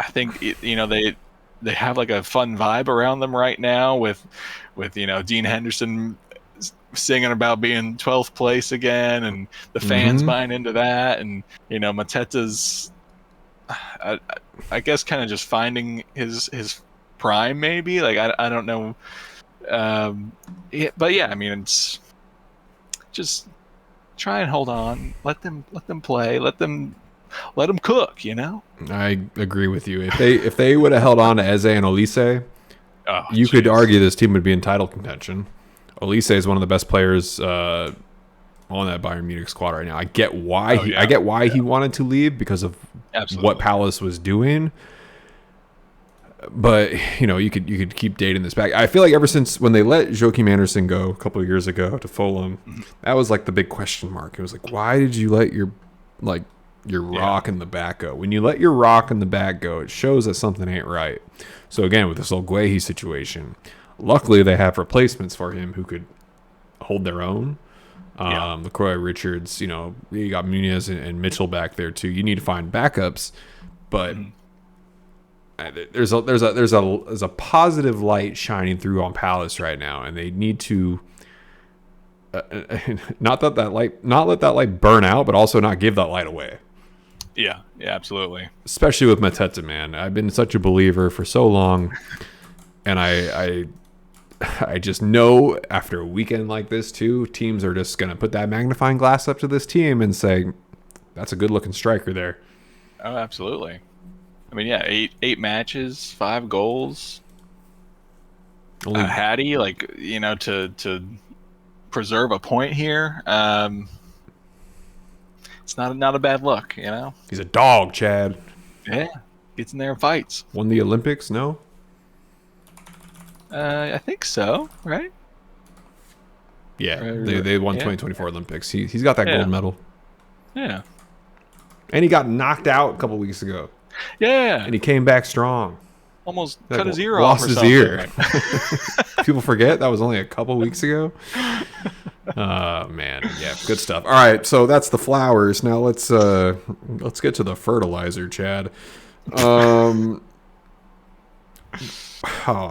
think they have a fun vibe around them right now with Dean Henderson singing about being 12th place again, and the fans buying into that, and Mateta's I guess kind of just finding his prime maybe. I don't know, but it's just try and hold on, let them play, let them cook. I agree with you. If they would have held on to Eze and Olise, you could argue this team would be in title contention. Olise is one of the best players on that Bayern Munich squad right now. I get why he wanted to leave because of what Palace was doing. But you could keep dating this back. I feel like ever since when they let Joachim Andersen go a couple of years ago to Fulham, that was the big question mark. It was why did you let your rock in the back go? When you let your rock in the back go, it shows that something ain't right. So again, with this whole Guehi situation, luckily they have replacements for him who could hold their own. LaCroix, Richards, you got Muniz and Mitchell back there too. You need to find backups, but there's a positive light shining through on Palace right now, and they need to not let that light burn out, but also not give that light away. Yeah, absolutely. Especially with Mateta, man. I've been such a believer for so long, and I just know after a weekend like this too, teams are just gonna put that magnifying glass up to this team and say, "That's a good-looking striker there." Oh, absolutely. I mean, yeah, eight matches, 5 goals. Only Hattie, to preserve a point here. It's not a bad look, He's a dog, Chad. Yeah, gets in there and fights. Won the Olympics? No. I think so, right? Yeah, they won 2024 Olympics. He's got that gold medal. Yeah. And he got knocked out a couple weeks ago. Yeah. And he came back strong. Almost cut his ear off. Lost his ear. People forget that was only a couple weeks ago. Man, yeah, good stuff. All right, so that's the flowers. Now let's get to the fertilizer, Chad. Oh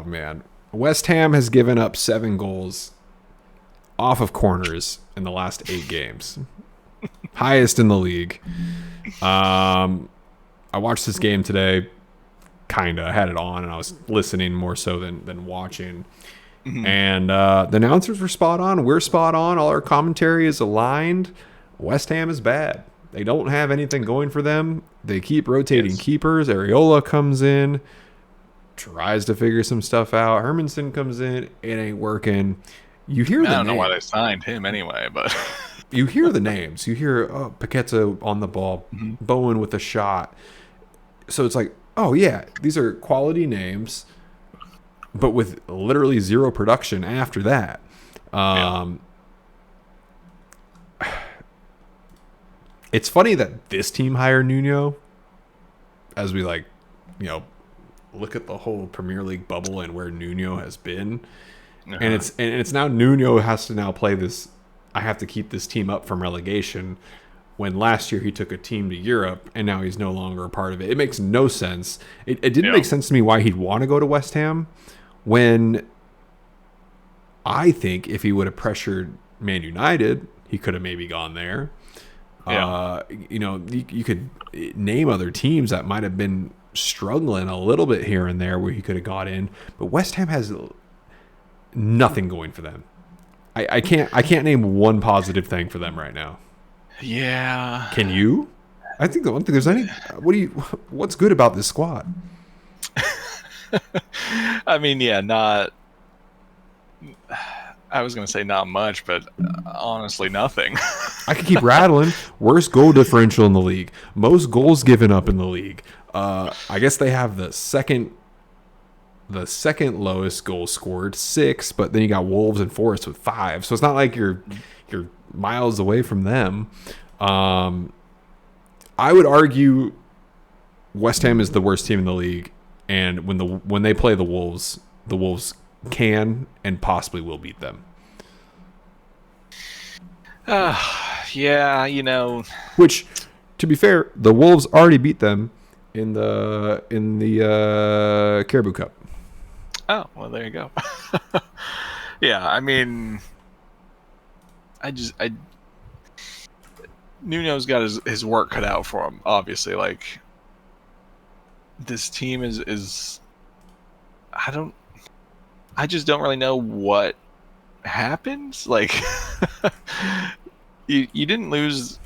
man, West Ham has given up 7 goals off of corners in the last 8 games, highest in the league. I watched this game today. I had it on and I was listening more so than watching. Mm-hmm. And the announcers were spot on. We're spot on. All our commentary is aligned. West Ham is bad. They don't have anything going for them. They keep rotating keepers. Areola comes in, tries to figure some stuff out. Hermanson comes in. It ain't working. You hear the names. I don't know why they signed him anyway, but you hear the names. You hear Paqueta on the ball, Bowen with a shot. So it's like, oh yeah, these are quality names, but with literally zero production after that. It's funny that this team hired Nuno, as we look at the whole Premier League bubble and where Nuno has been, and it's now Nuno has to now play this. I have to keep this team up from relegation. When last year he took a team to Europe and now he's no longer a part of it. It makes no sense. It didn't make sense to me why he'd want to go to West Ham when I think if he would have pressured Man United, he could have maybe gone there. You could name other teams that might have been struggling a little bit here and there where he could have got in. But West Ham has nothing going for them. I can't name one positive thing for them right now. Yeah. Can you? I think the one thing there's any. What's good about this squad? I mean, not. I was going to say not much, but honestly, nothing. I could keep rattling. Worst goal differential in the league. Most goals given up in the league. I guess they have the second lowest goals scored, 6. But then you got Wolves and Forest with 5. So it's not like you're miles away from them. I would argue West Ham is the worst team in the league, and when they play the Wolves can and possibly will beat them. Which, to be fair, the Wolves already beat them in the Caribou Cup. Oh, well, there you go. Yeah, I mean, Nuno's got his work cut out for him, obviously. Like, this team is I just don't really know what happens. Like, you didn't lose.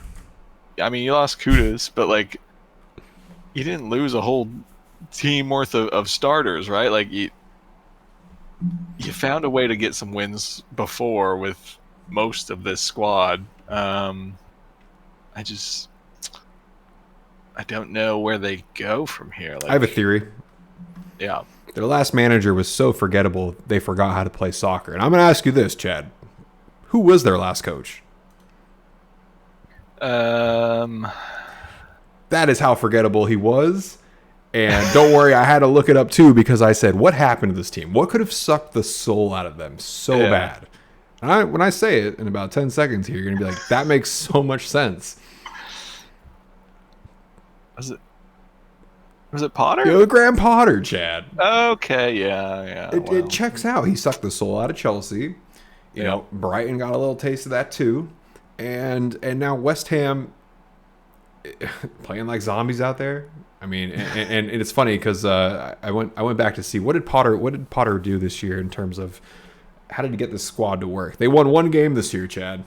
I mean, you lost Kudus, but like, you didn't lose a whole team worth of starters, right? Like, you found a way to get some wins before with most of this squad. I don't know where they go from here. Like, I have a theory. Yeah. Their last manager was so forgettable, they forgot how to play soccer. And I'm going to ask you this, Chad. Who was their last coach? That is how forgettable he was. And don't worry, I had to look it up too because I said, what happened to this team? What could have sucked the soul out of them so bad? When I say it in about 10 seconds here, you're going to be like, that makes so much sense. Was it Potter? Yo, Graham Potter, Chad. Okay, yeah. It checks out. He sucked the soul out of Chelsea. You know, Brighton got a little taste of that too. And now West Ham playing like zombies out there. I mean, and it's funny because I went back to see what did Potter do this year in terms of how did he get this squad to work? They won one game this year, Chad.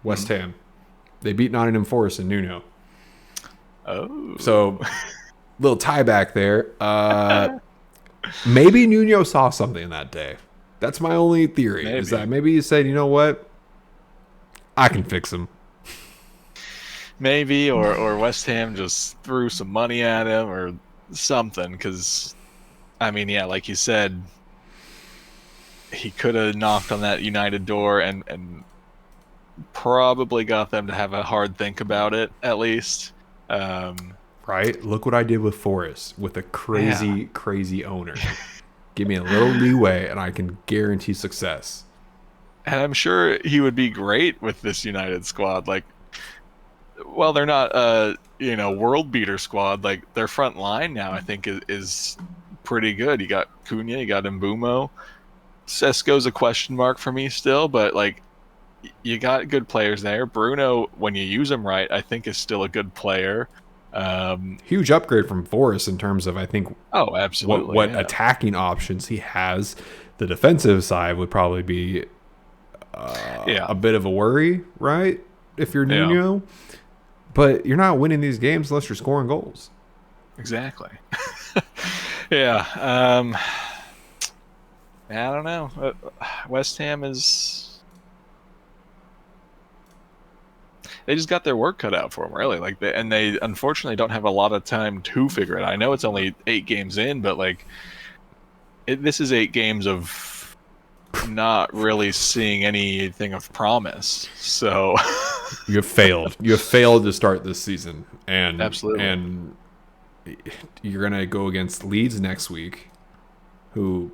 West Ham. They beat Nottingham Forest in Nuno. Oh. So, little tie back there. Maybe Nuno saw something that day. That's my only theory. Is that maybe he said, you know what? I can fix him. Maybe, or West Ham just threw some money at him or something. Because, I mean, yeah, like you said, he could have knocked on that United door and probably got them to have a hard think about it, at least. Right? Look what I did with Forrest, with a crazy owner. Give me a little leeway, and I can guarantee success. And I'm sure he would be great with this United squad. Like, well, they're not a world beater squad. Like, their front line now, I think, is pretty good. You got Cunha, you got Mbumo. Sesko's a question mark for me still, but like, you got good players there. Bruno, when you use him right, I think is still a good player. Huge upgrade from Forrest in terms of, I think, absolutely, what attacking options he has. The defensive side would probably be a bit of a worry, right? If you're Nuno. But you're not winning these games unless you're scoring goals. Exactly. Yeah. I don't know. West Ham is... They just got their work cut out for them, really. Like, they unfortunately don't have a lot of time to figure it out. I know it's only 8 games in, but like, this is 8 games of not really seeing anything of promise. So you have failed. You have failed to start this season, and absolutely. And you're gonna go against Leeds next week, who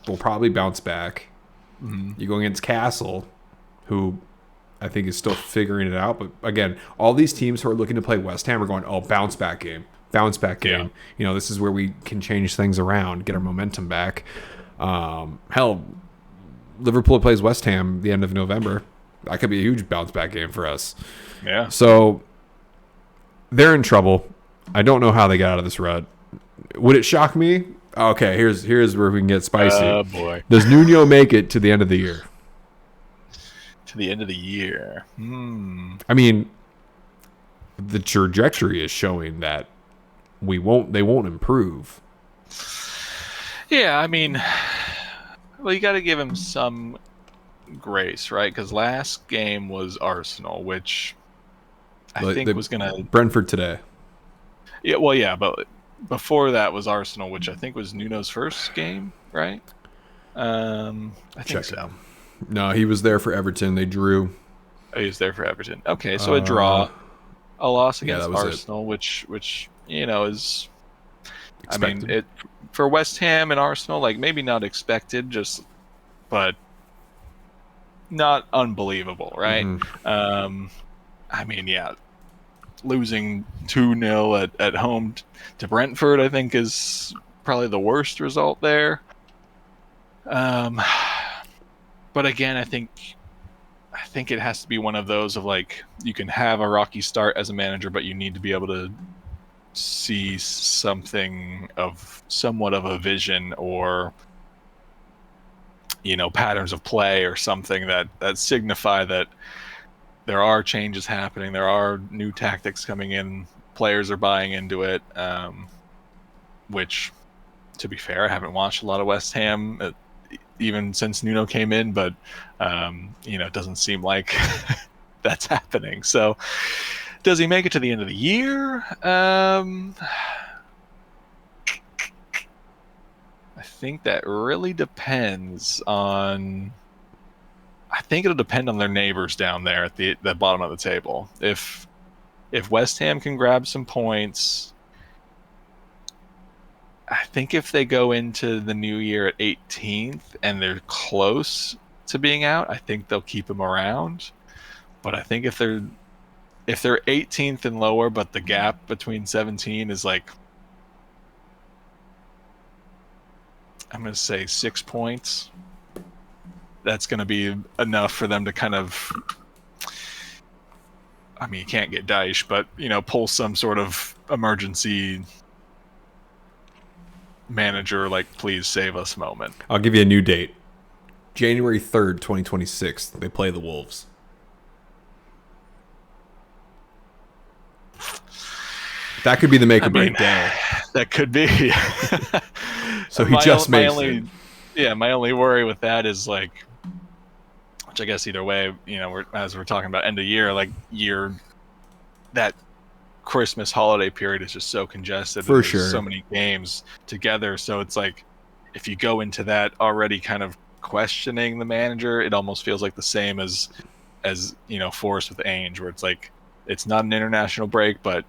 will probably bounce back. Mm-hmm. You go against Castle, who I think is still figuring it out. But again, all these teams who are looking to play West Ham are going, oh, bounce back game. Yeah. You know, this is where we can change things around, get our momentum back. Hell, Liverpool plays West Ham the end of November. That could be a huge bounce back game for us. Yeah. So they're in trouble. I don't know how they got out of this rut. Would it shock me? Okay, here's where we can get spicy. Oh boy. Does Nuno make it to the end of the year? To the end of the year. I mean, the trajectory is showing that they won't improve. Yeah, I mean, well, you got to give him some grace, right? Because last game was Arsenal, which I think was going to... Brentford today. Yeah, well, yeah, but before that was Arsenal, which I think was Nuno's first game, right? I think so. No, he was there for Everton. They drew. Oh, he was there for Everton. Okay, so a draw, a loss against Arsenal, which is... Expected. I mean, it for West Ham and Arsenal, like, maybe not expected, but not unbelievable, right? Mm-hmm. I mean, yeah, losing 2-0 at home to Brentford, I think, is probably the worst result there. But again, I think it has to be one of those of, like, you can have a rocky start as a manager, but you need to be able to see something of somewhat of a vision, or patterns of play or something that signify that there are changes happening, there are new tactics coming in, players are buying into it, which, to be fair, I haven't watched a lot of West Ham even since Nuno came in, but it doesn't seem like that's happening. So does he make it to the end of the year? I think that really depends on... I think it'll depend on their neighbors down there at the bottom of the table. If West Ham can grab some points, I think if they go into the new year at 18th and they're close to being out. I think they'll keep him around, but I think if they're 18th and lower, but the gap between 17 is like, I'm going to say 6 points, that's going to be enough for them to kind of, I mean, you can't get Dyche, but, pull some sort of emergency manager, like, please save us moment. I'll give you a new date. January 3rd, 2026. They play the Wolves. That could be the make or break day. That could be. So he just makes it. Yeah, my only worry with that is, like, which I guess either way, as we're talking about end of year, like, that Christmas holiday period is just so congested. For sure. So many games together. So it's like, if you go into that already kind of questioning the manager, it almost feels like the same as Forest with Ainge, where it's like, it's not an international break, but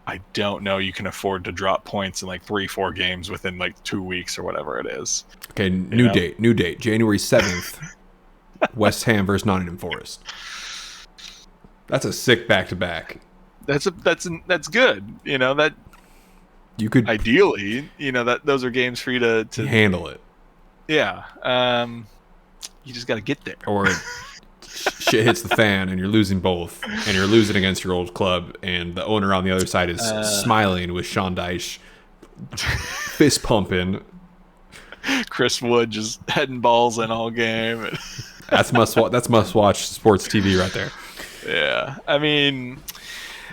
I don't know you can afford to drop points in like 3-4 games within like 2 weeks or whatever it is. Okay, new date. January 7th. West Ham versus Nottingham Forest. That's a sick back-to-back. That's good. That you could ideally, that those are games for you to handle it. Yeah. You just got to get there. Or shit hits the fan and you're losing both, and you're losing against your old club, and the owner on the other side is smiling with Sean Dyche fist pumping. Chris Wood just heading balls in all game. That's must watch sports TV right there. Yeah. I mean,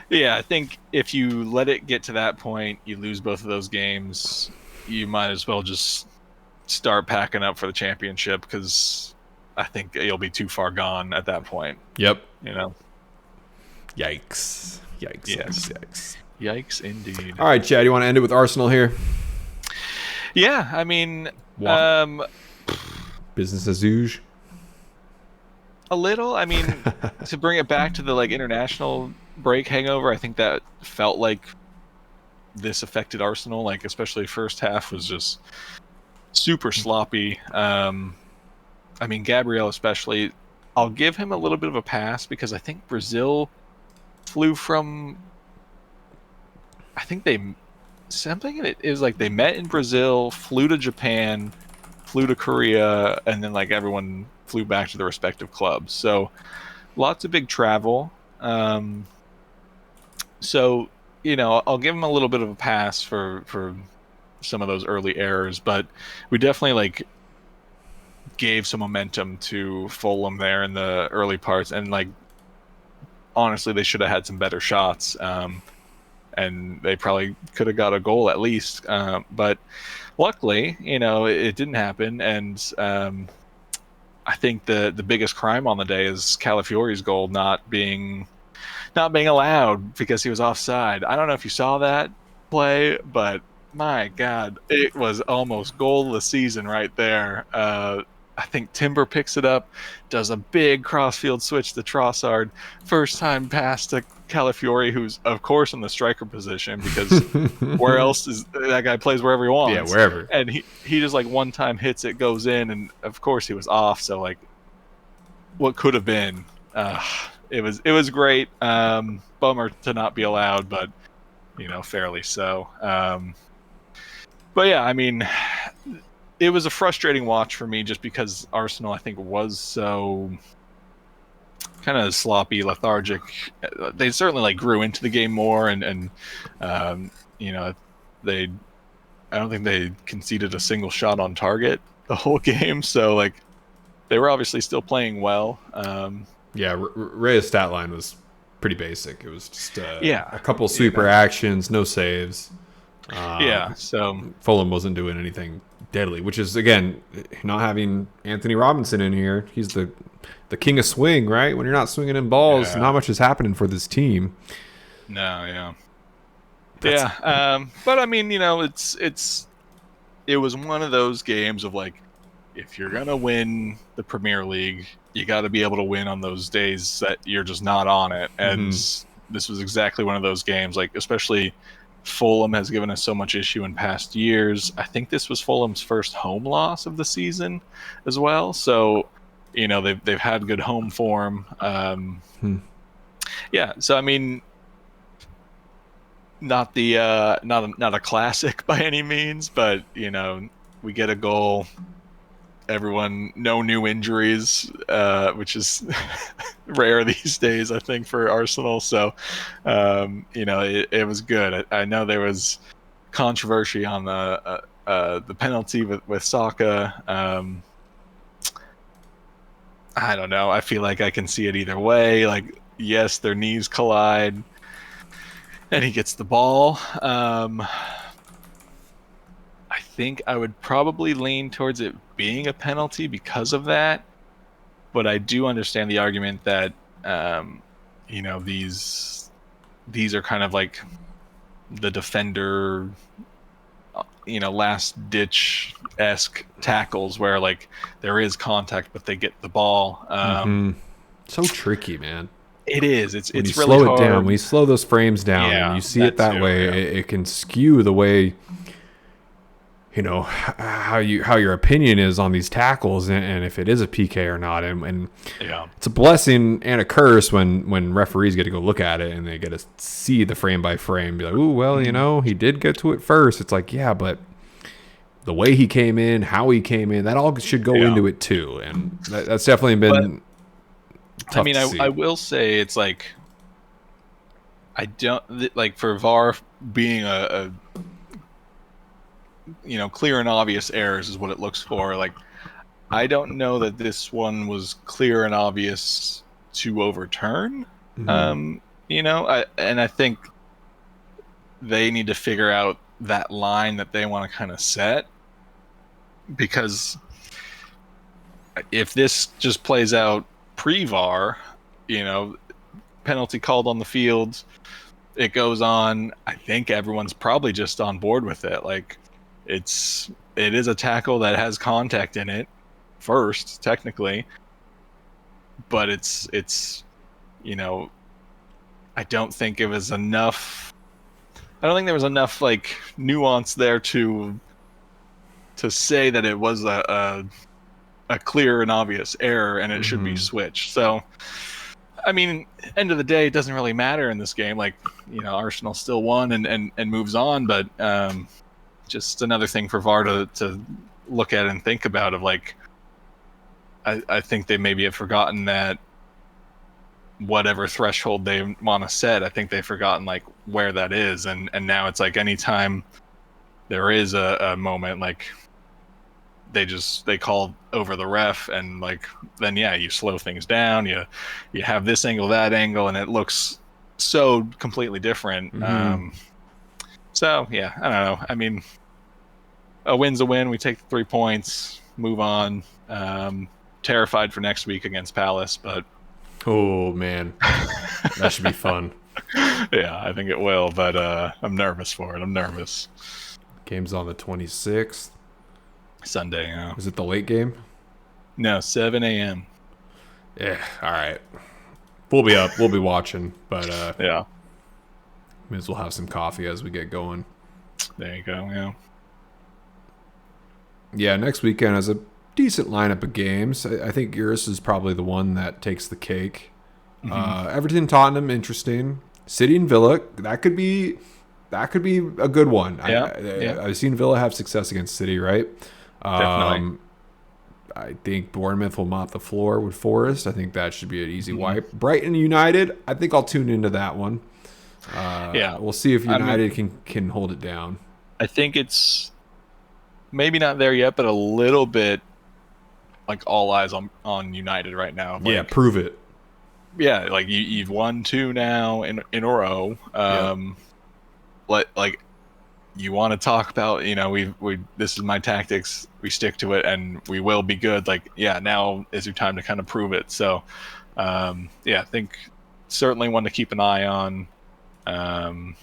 yeah, I think if you let it get to that point, you lose both of those games, you might as well just start packing up for the championship, because I think you'll be too far gone at that point. Yep. Yikes. Yikes indeed. All right, Chad, you want to end it with Arsenal here? Yeah, I mean, business as usual. A little. I mean, to bring it back to the international break hangover, I think that felt like this affected Arsenal. Like, especially first half was just super sloppy. I mean, Gabriel especially, I'll give him a little bit of a pass, because I think Brazil flew from, I think it was like they met in Brazil, flew to Japan, flew to Korea, and then like everyone flew back to their respective clubs. So lots of big travel. So, I'll give him a little bit of a pass for some of those early errors, but we definitely gave some momentum to Fulham there in the early parts, and honestly, they should have had some better shots, and they probably could have got a goal at least, but luckily, it didn't happen. And I think the biggest crime on the day is Calafiori's goal not being allowed because he was offside. I don't know if you saw that play, but my God, it was almost goal of the season right there. I think Timber picks it up, does a big crossfield switch to Trossard. First time pass to Calafiori, who's, of course, in the striker position, because where else is that guy plays wherever he wants. Yeah, wherever. And he just one time hits it, goes in, and of course he was off. So what could have been? It was great. Bummer to not be allowed, but fairly so. But yeah, I mean, it was a frustrating watch for me, just because Arsenal, I think, was so kind of sloppy, lethargic. They certainly grew into the game more, and I don't think they conceded a single shot on target the whole game. So they were obviously still playing well. Yeah, Reyes' stat line was pretty basic. It was just a couple sweeper actions, no saves. So Fulham wasn't doing anything deadly, which is, again, not having Anthony Robinson in here. He's the king of swing, right? When you're not swinging in balls, not much is happening for this team. No, yeah. But I mean, it was one of those games of if you're gonna win the Premier League, you got to be able to win on those days that you're just not on it. And this was exactly one of those games. Especially Fulham has given us so much issue in past years. I think this was Fulham's first home loss of the season as well. So they've had good home form. Yeah, so I mean, not a classic by any means, but we get a goal. Everyone, no new injuries, which is rare these days, I think, for Arsenal. So, it was good. I know there was controversy on the penalty with Saka. I don't know. I feel like I can see it either way. Like, yes, their knees collide, and he gets the ball. I think I would probably lean towards it being a penalty because of that, but I do understand the argument that these are kind of like the defender, last ditch esque tackles where like there is contact but they get the ball. So tricky, man. It is. It's when you really slow hard. it down, when you slow those frames down, and you see it that way, it can skew the way how your opinion is on these tackles, and if it is a PK or not, and it's a blessing and a curse when referees get to go look at it and they get to see the frame by frame, be like, ooh, well, he did get to it first. It's like, yeah, but the way he came in, how he came in, that all should go into it too, and that's definitely been tough to see. I will say it's like I don't like for VAR being a clear and obvious errors is what it looks for. Like, I don't know that this one was clear and obvious to overturn. I think they need to figure out that line that they want to kind of set, because if this just plays out pre-VAR, penalty called on the field, it goes on, I think everyone's probably just on board with it. Like, it is a tackle that has contact in it first, technically, but it's I don't think it was enough. I don't think there was enough like nuance there to say that it was a clear and obvious error and it should be switched. So, I mean, end of the day, it doesn't really matter in this game. Like, Arsenal still won and moves on, but just another thing for VAR to look at and think about of like, I think they maybe have forgotten that whatever threshold they want to set, I think they've forgotten like where that is. And now it's like anytime there is a moment, like they call over the ref and like, then you slow things down. You have this angle, that angle, and it looks so completely different. So yeah, I don't know. I mean, a win's a win. We take the 3 points, move on. Terrified for next week against Palace, but oh man, that should be fun. Yeah, I think it will, but I'm nervous for it. I'm nervous. Game's on the 26th. Sunday, yeah. Is it the late game? No, 7 a.m. Yeah, all right. We'll be up. We'll be watching, but yeah. May as well have some coffee as we get going. There you go, yeah. Yeah, next weekend has a decent lineup of games. I think yours is probably the one that takes the cake. Everton, Tottenham, interesting. City and Villa, that could be a good one. Yeah. I've seen Villa have success against City, right? Definitely. I think Bournemouth will mop the floor with Forest. I think that should be an easy wipe. Brighton United, I think I'll tune into that one. We'll see if United can hold it down. I think it's maybe not there yet, but a little bit like all eyes on United right now. Like, yeah, prove it. Yeah, like you've won 2 now in a row. Like you want to talk about, we this is my tactics. We stick to it, and we will be good. Like, now is your time to kind of prove it. So, I think certainly one to keep an eye on. I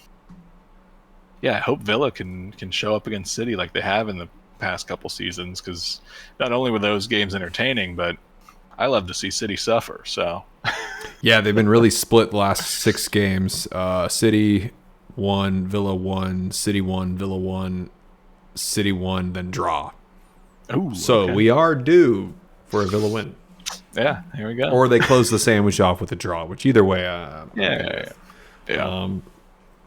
hope Villa can show up against City like they have in the past couple seasons, because not only were those games entertaining, but I love to see City suffer. So, yeah, they've been really split the last 6 games. City won, Villa won, City won, Villa won, City won, then draw. Ooh, so okay. we are due for a Villa win. Yeah, here we go. Or they close the sandwich off with a draw, which either way, Yeah.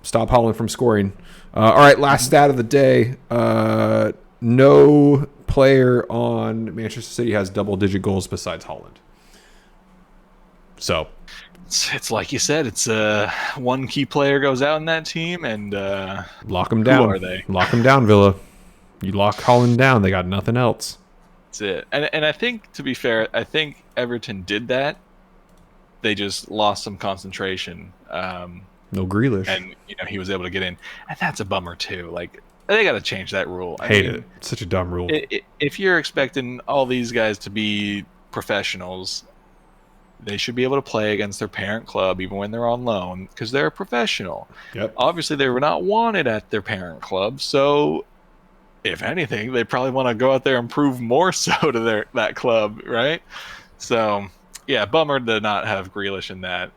Stop Holland from scoring. All right, last stat of the day. No player on Manchester City has double-digit goals besides Holland. So it's like you said. It's one key player goes out in that team, and lock them down. Who are they? Lock them down, Villa. You lock Holland down, they got nothing else. That's it. And I think, to be fair, I think Everton did that. They just lost some concentration. No Grealish. And he was able to get in, and that's a bummer too. Like, they got to change that rule. I Hate mean, it. It's such a dumb rule. If you're expecting all these guys to be professionals, they should be able to play against their parent club even when they're on loan, because they're a professional. Yep. Obviously, they were not wanted at their parent club, so if anything, they probably want to go out there and prove more so to that club, right? So, yeah, bummer to not have Grealish in that.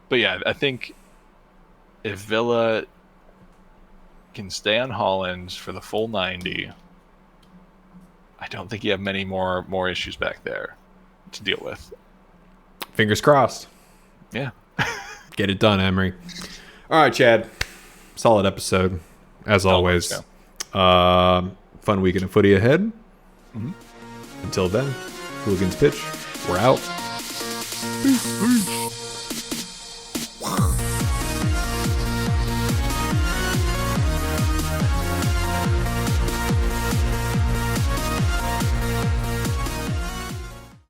But yeah, I think if Villa can stay on Holland for the full 90, I don't think you have many more issues back there to deal with. Fingers crossed. Yeah. Get it done, Emery. All right, Chad. Solid episode, as always. Fun weekend of footy ahead. Until then, Hooligans Pitch. We're out. Peace.